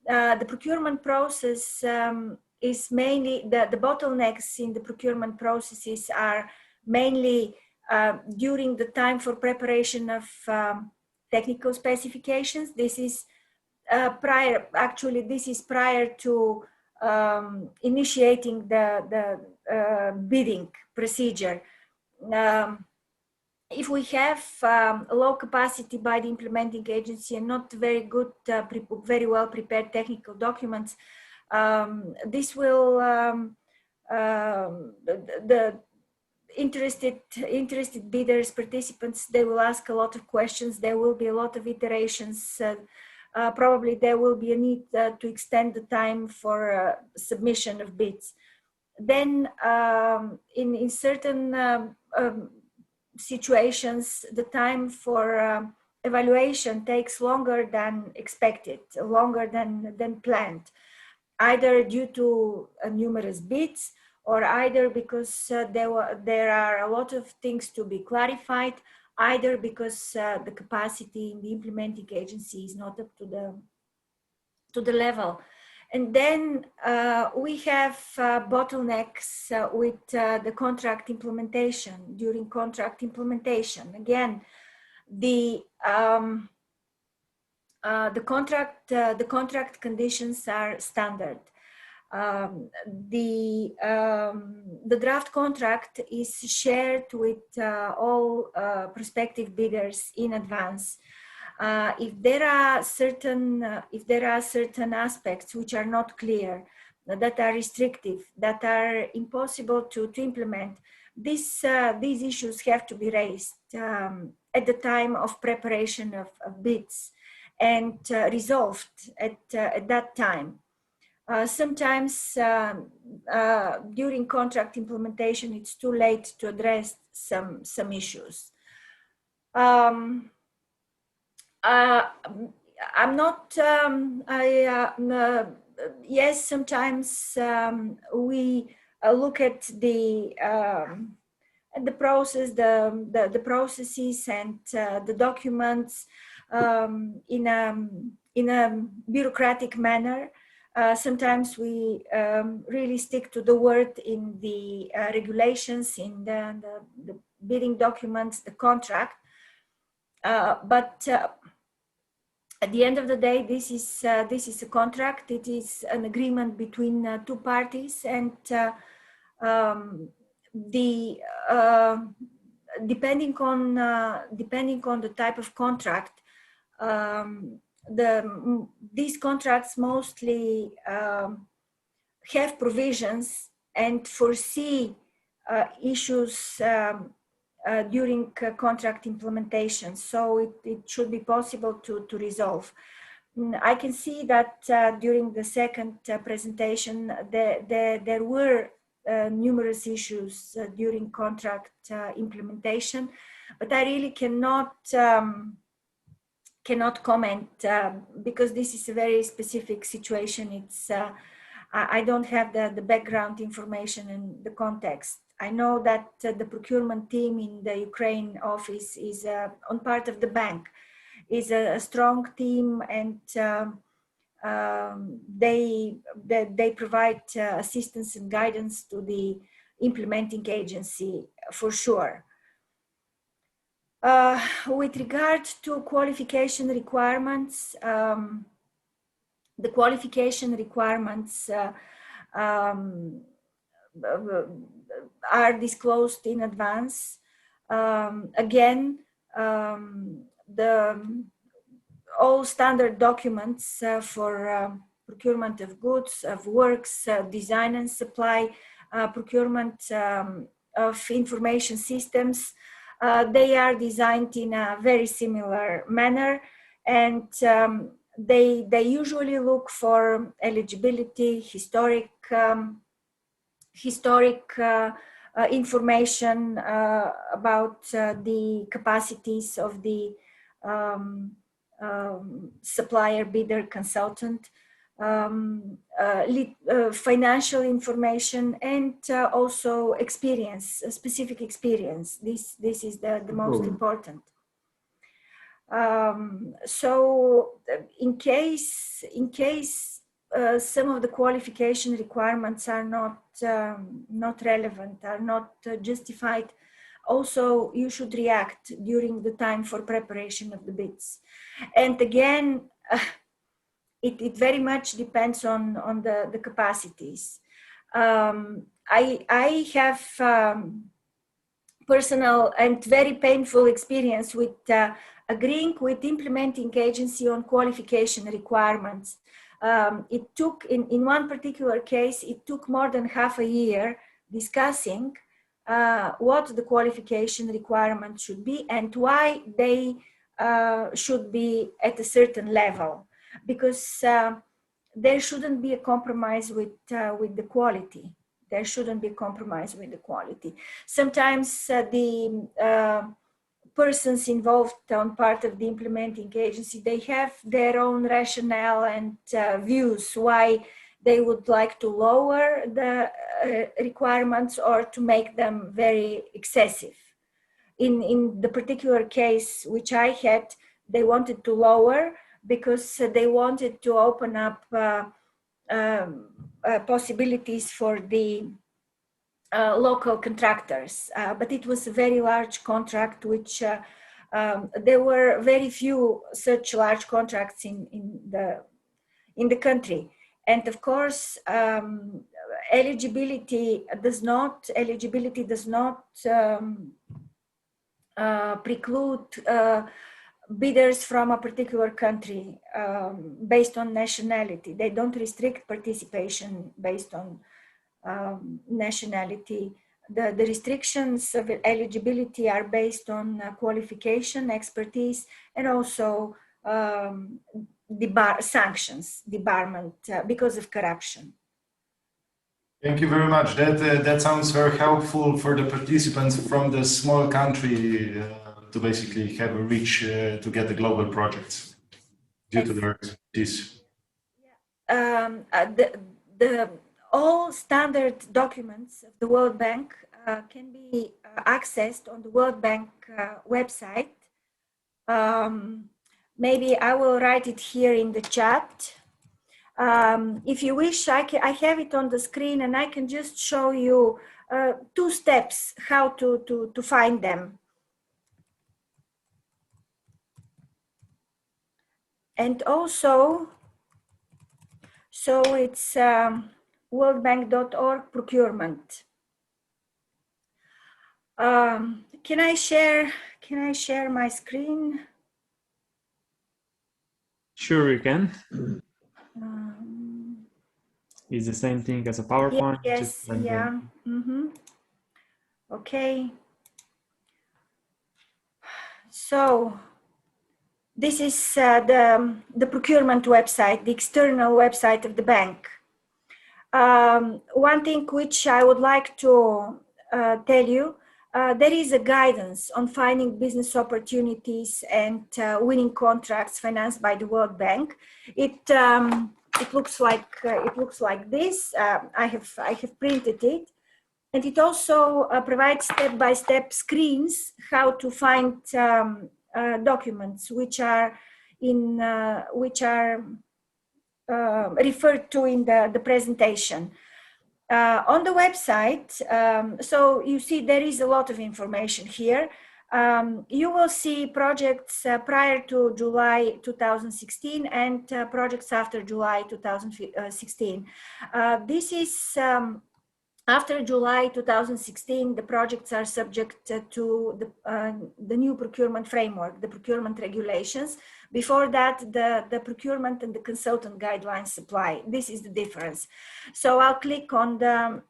S4: The procurement process is mainly, the bottlenecks in the procurement processes are mainly during the time for preparation of technical specifications. This is prior to initiating the bidding procedure. If we have low capacity by the implementing agency and not very good, very well prepared technical documents, this will, the interested bidders, participants, they will ask a lot of questions. There will be a lot of iterations. Probably there will be a need to extend the time for submission of bids. Then in certain situations, the time for evaluation takes longer than expected, longer than planned, either due to numerous bids or either because there are a lot of things to be clarified, either because the capacity in the implementing agency is not up to the level. And then we have bottlenecks with the contract implementation. During contract implementation, again, the contract conditions are standard. The draft contract is shared with all prospective bidders in advance. If there are certain aspects which are not clear, that are restrictive, that are impossible to implement, these issues have to be raised at the time of preparation of bids and resolved at that time. Sometimes during contract implementation, it's too late to address some issues. I'm not, yes, sometimes we look at the process, the processes and the documents in a bureaucratic manner. Sometimes we really stick to the word in the regulations, in the bidding documents, the contract. But at the end of the day, this is a contract. It is an agreement between two parties, and depending on the type of contract, these contracts mostly have provisions and foresee issues during contract implementation, so it should be possible to resolve. I can see that during the second presentation, there were numerous issues during contract implementation, but I really cannot comment because this is a very specific situation. It's I don't have the background information and the context. I know that the procurement team in the Ukraine office is on part of the bank, is a strong team, and they provide assistance and guidance to the implementing agency for sure. With regard to qualification requirements, the qualification requirements are disclosed in advance. Again, all standard documents for procurement of goods, of works, design and supply, procurement of information systems, They are designed in a very similar manner, and they usually look for eligibility, historic information about the capacities of the supplier, bidder, consultant, financial information, and also experience, specific experience. This is the most important. So in case some of the qualification requirements are not relevant, are not justified, also you should react during the time for preparation of the bids. And again, it very much depends on the capacities. I have personal and very painful experience with agreeing with implementing agency on qualification requirements. It took, in one particular case, it took more than half a year discussing what the qualification requirements should be and why they should be at a certain level, because there shouldn't be a compromise with the quality. There shouldn't be a compromise with the quality. Sometimes the persons involved on part of the implementing agency, they have their own rationale and views why they would like to lower the requirements or to make them very excessive. In the particular case which I had, they wanted to lower because they wanted to open up possibilities for the local contractors, but it was a very large contract, which there were very few such large contracts in the country. And of course, eligibility does not preclude bidders from a particular country based on nationality. They don't restrict participation based on nationality. The restrictions of eligibility are based on qualification, expertise, and also sanctions, debarment because of corruption.
S1: Thank you very much. That sounds very helpful for the participants from the small country to basically have a reach to get the global projects due to their expertise.
S4: All standard documents of the World Bank can be accessed on the World Bank website. Maybe I will write it here in the chat. If you wish, I have it on the screen and I can just show you 2 steps how to find them. And also, so it's worldbank.org procurement. Can I share my screen?
S3: Sure, you can. It's the same thing as a PowerPoint.
S4: Yes, yeah. Okay. So this is the procurement website, the external website of the bank. One thing which I would like to tell you, there is a guidance on finding business opportunities and winning contracts financed by the World Bank. It looks like this. I have printed it, and it also provides step-by-step screens how to find documents which are referred to in the presentation. On the website, so you see there is a lot of information here. You will see projects prior to July 2016 and projects after July 2016. This is after July 2016, the projects are subject to the new procurement framework, the procurement regulations. Before that, the procurement and the consultant guidelines apply. This is the difference. So I'll click on the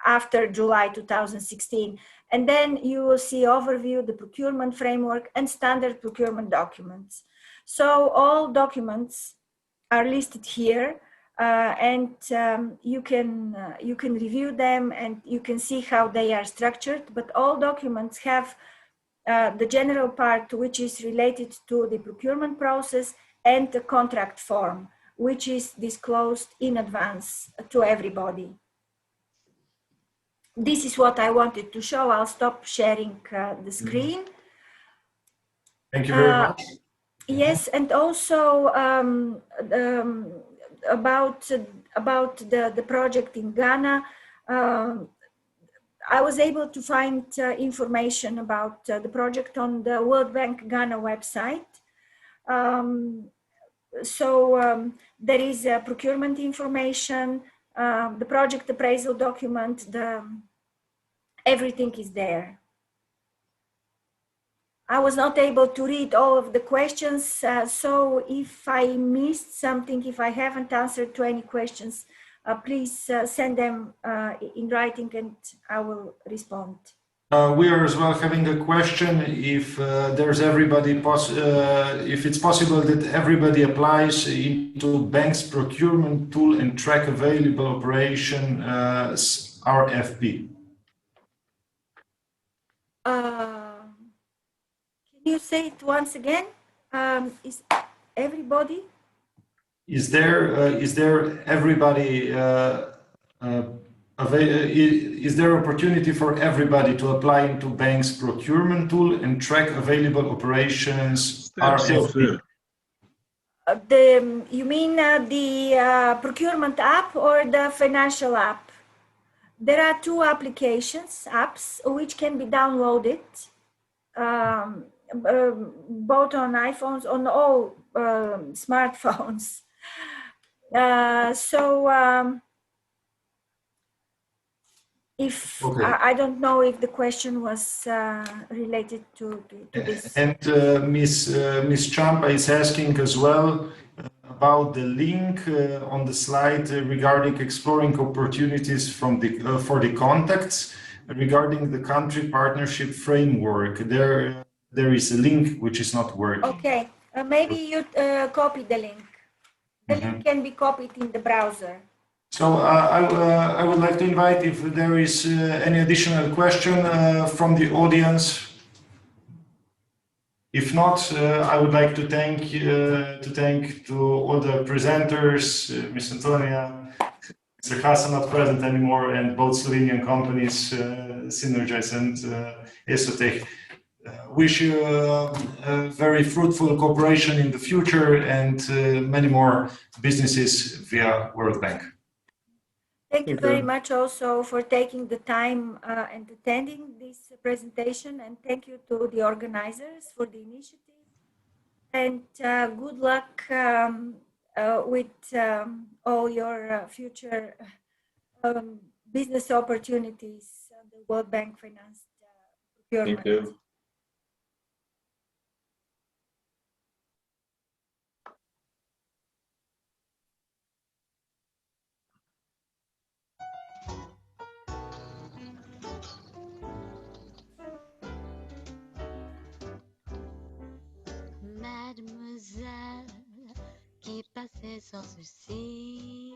S4: after July 2016. And then you will see overview, the procurement framework, and standard procurement documents. So all documents are listed here, and you can review them and you can see how they are structured. But all documents have the general part, which is related to the procurement process, and the contract form, which is disclosed in advance to everybody. This is what I wanted to show. I'll stop sharing the screen.
S1: Thank you very much.
S4: Yes, and also about the project in Ghana, I was able to find information about the project on the World Bank Ghana website. There is procurement information, the project appraisal document, everything is there. I was not able to read all of the questions, so if I missed something, if I haven't answered to any questions, please send them in writing and I will respond.
S1: We are as well having a question if there's everybody, if it's possible that everybody applies into bank's procurement tool and track available operation RFP.
S4: Can you say it once again? Is everybody?
S1: Is there everybody? Is there opportunity for everybody to apply into bank's procurement tool and track available operations RFP?
S4: You mean the procurement app or the financial app? There are two apps which can be downloaded, both on iPhones, on all smartphones. Okay. I don't know if the question was related to this.
S1: And Ms. Champa is asking as well about the link on the slide regarding exploring opportunities from for the contacts regarding the country partnership framework. There is a link which is not working.
S4: Okay, maybe you copy the link. The link can be copied in the browser.
S1: So I would like to invite if there is any additional question from the audience. If not, I would like to thank to all the presenters, Ms. Antonia, Mr. Hassan not present anymore, and both Slovenian companies, Synergize and Esotech. Wish you a very fruitful cooperation in the future and many more businesses via World Bank.
S4: Thank you very much also for taking the time and attending this presentation, and thank you to the organizers for the initiative, and good luck with all your future business opportunities, the World Bank financed procurement.
S6: Thank you.
S7: Mademoiselle qui passait sans souci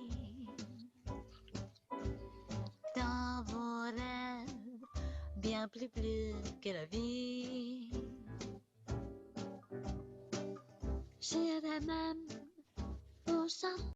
S7: dans vos rêves, bien plus que la vie. J'irai même pour chanter.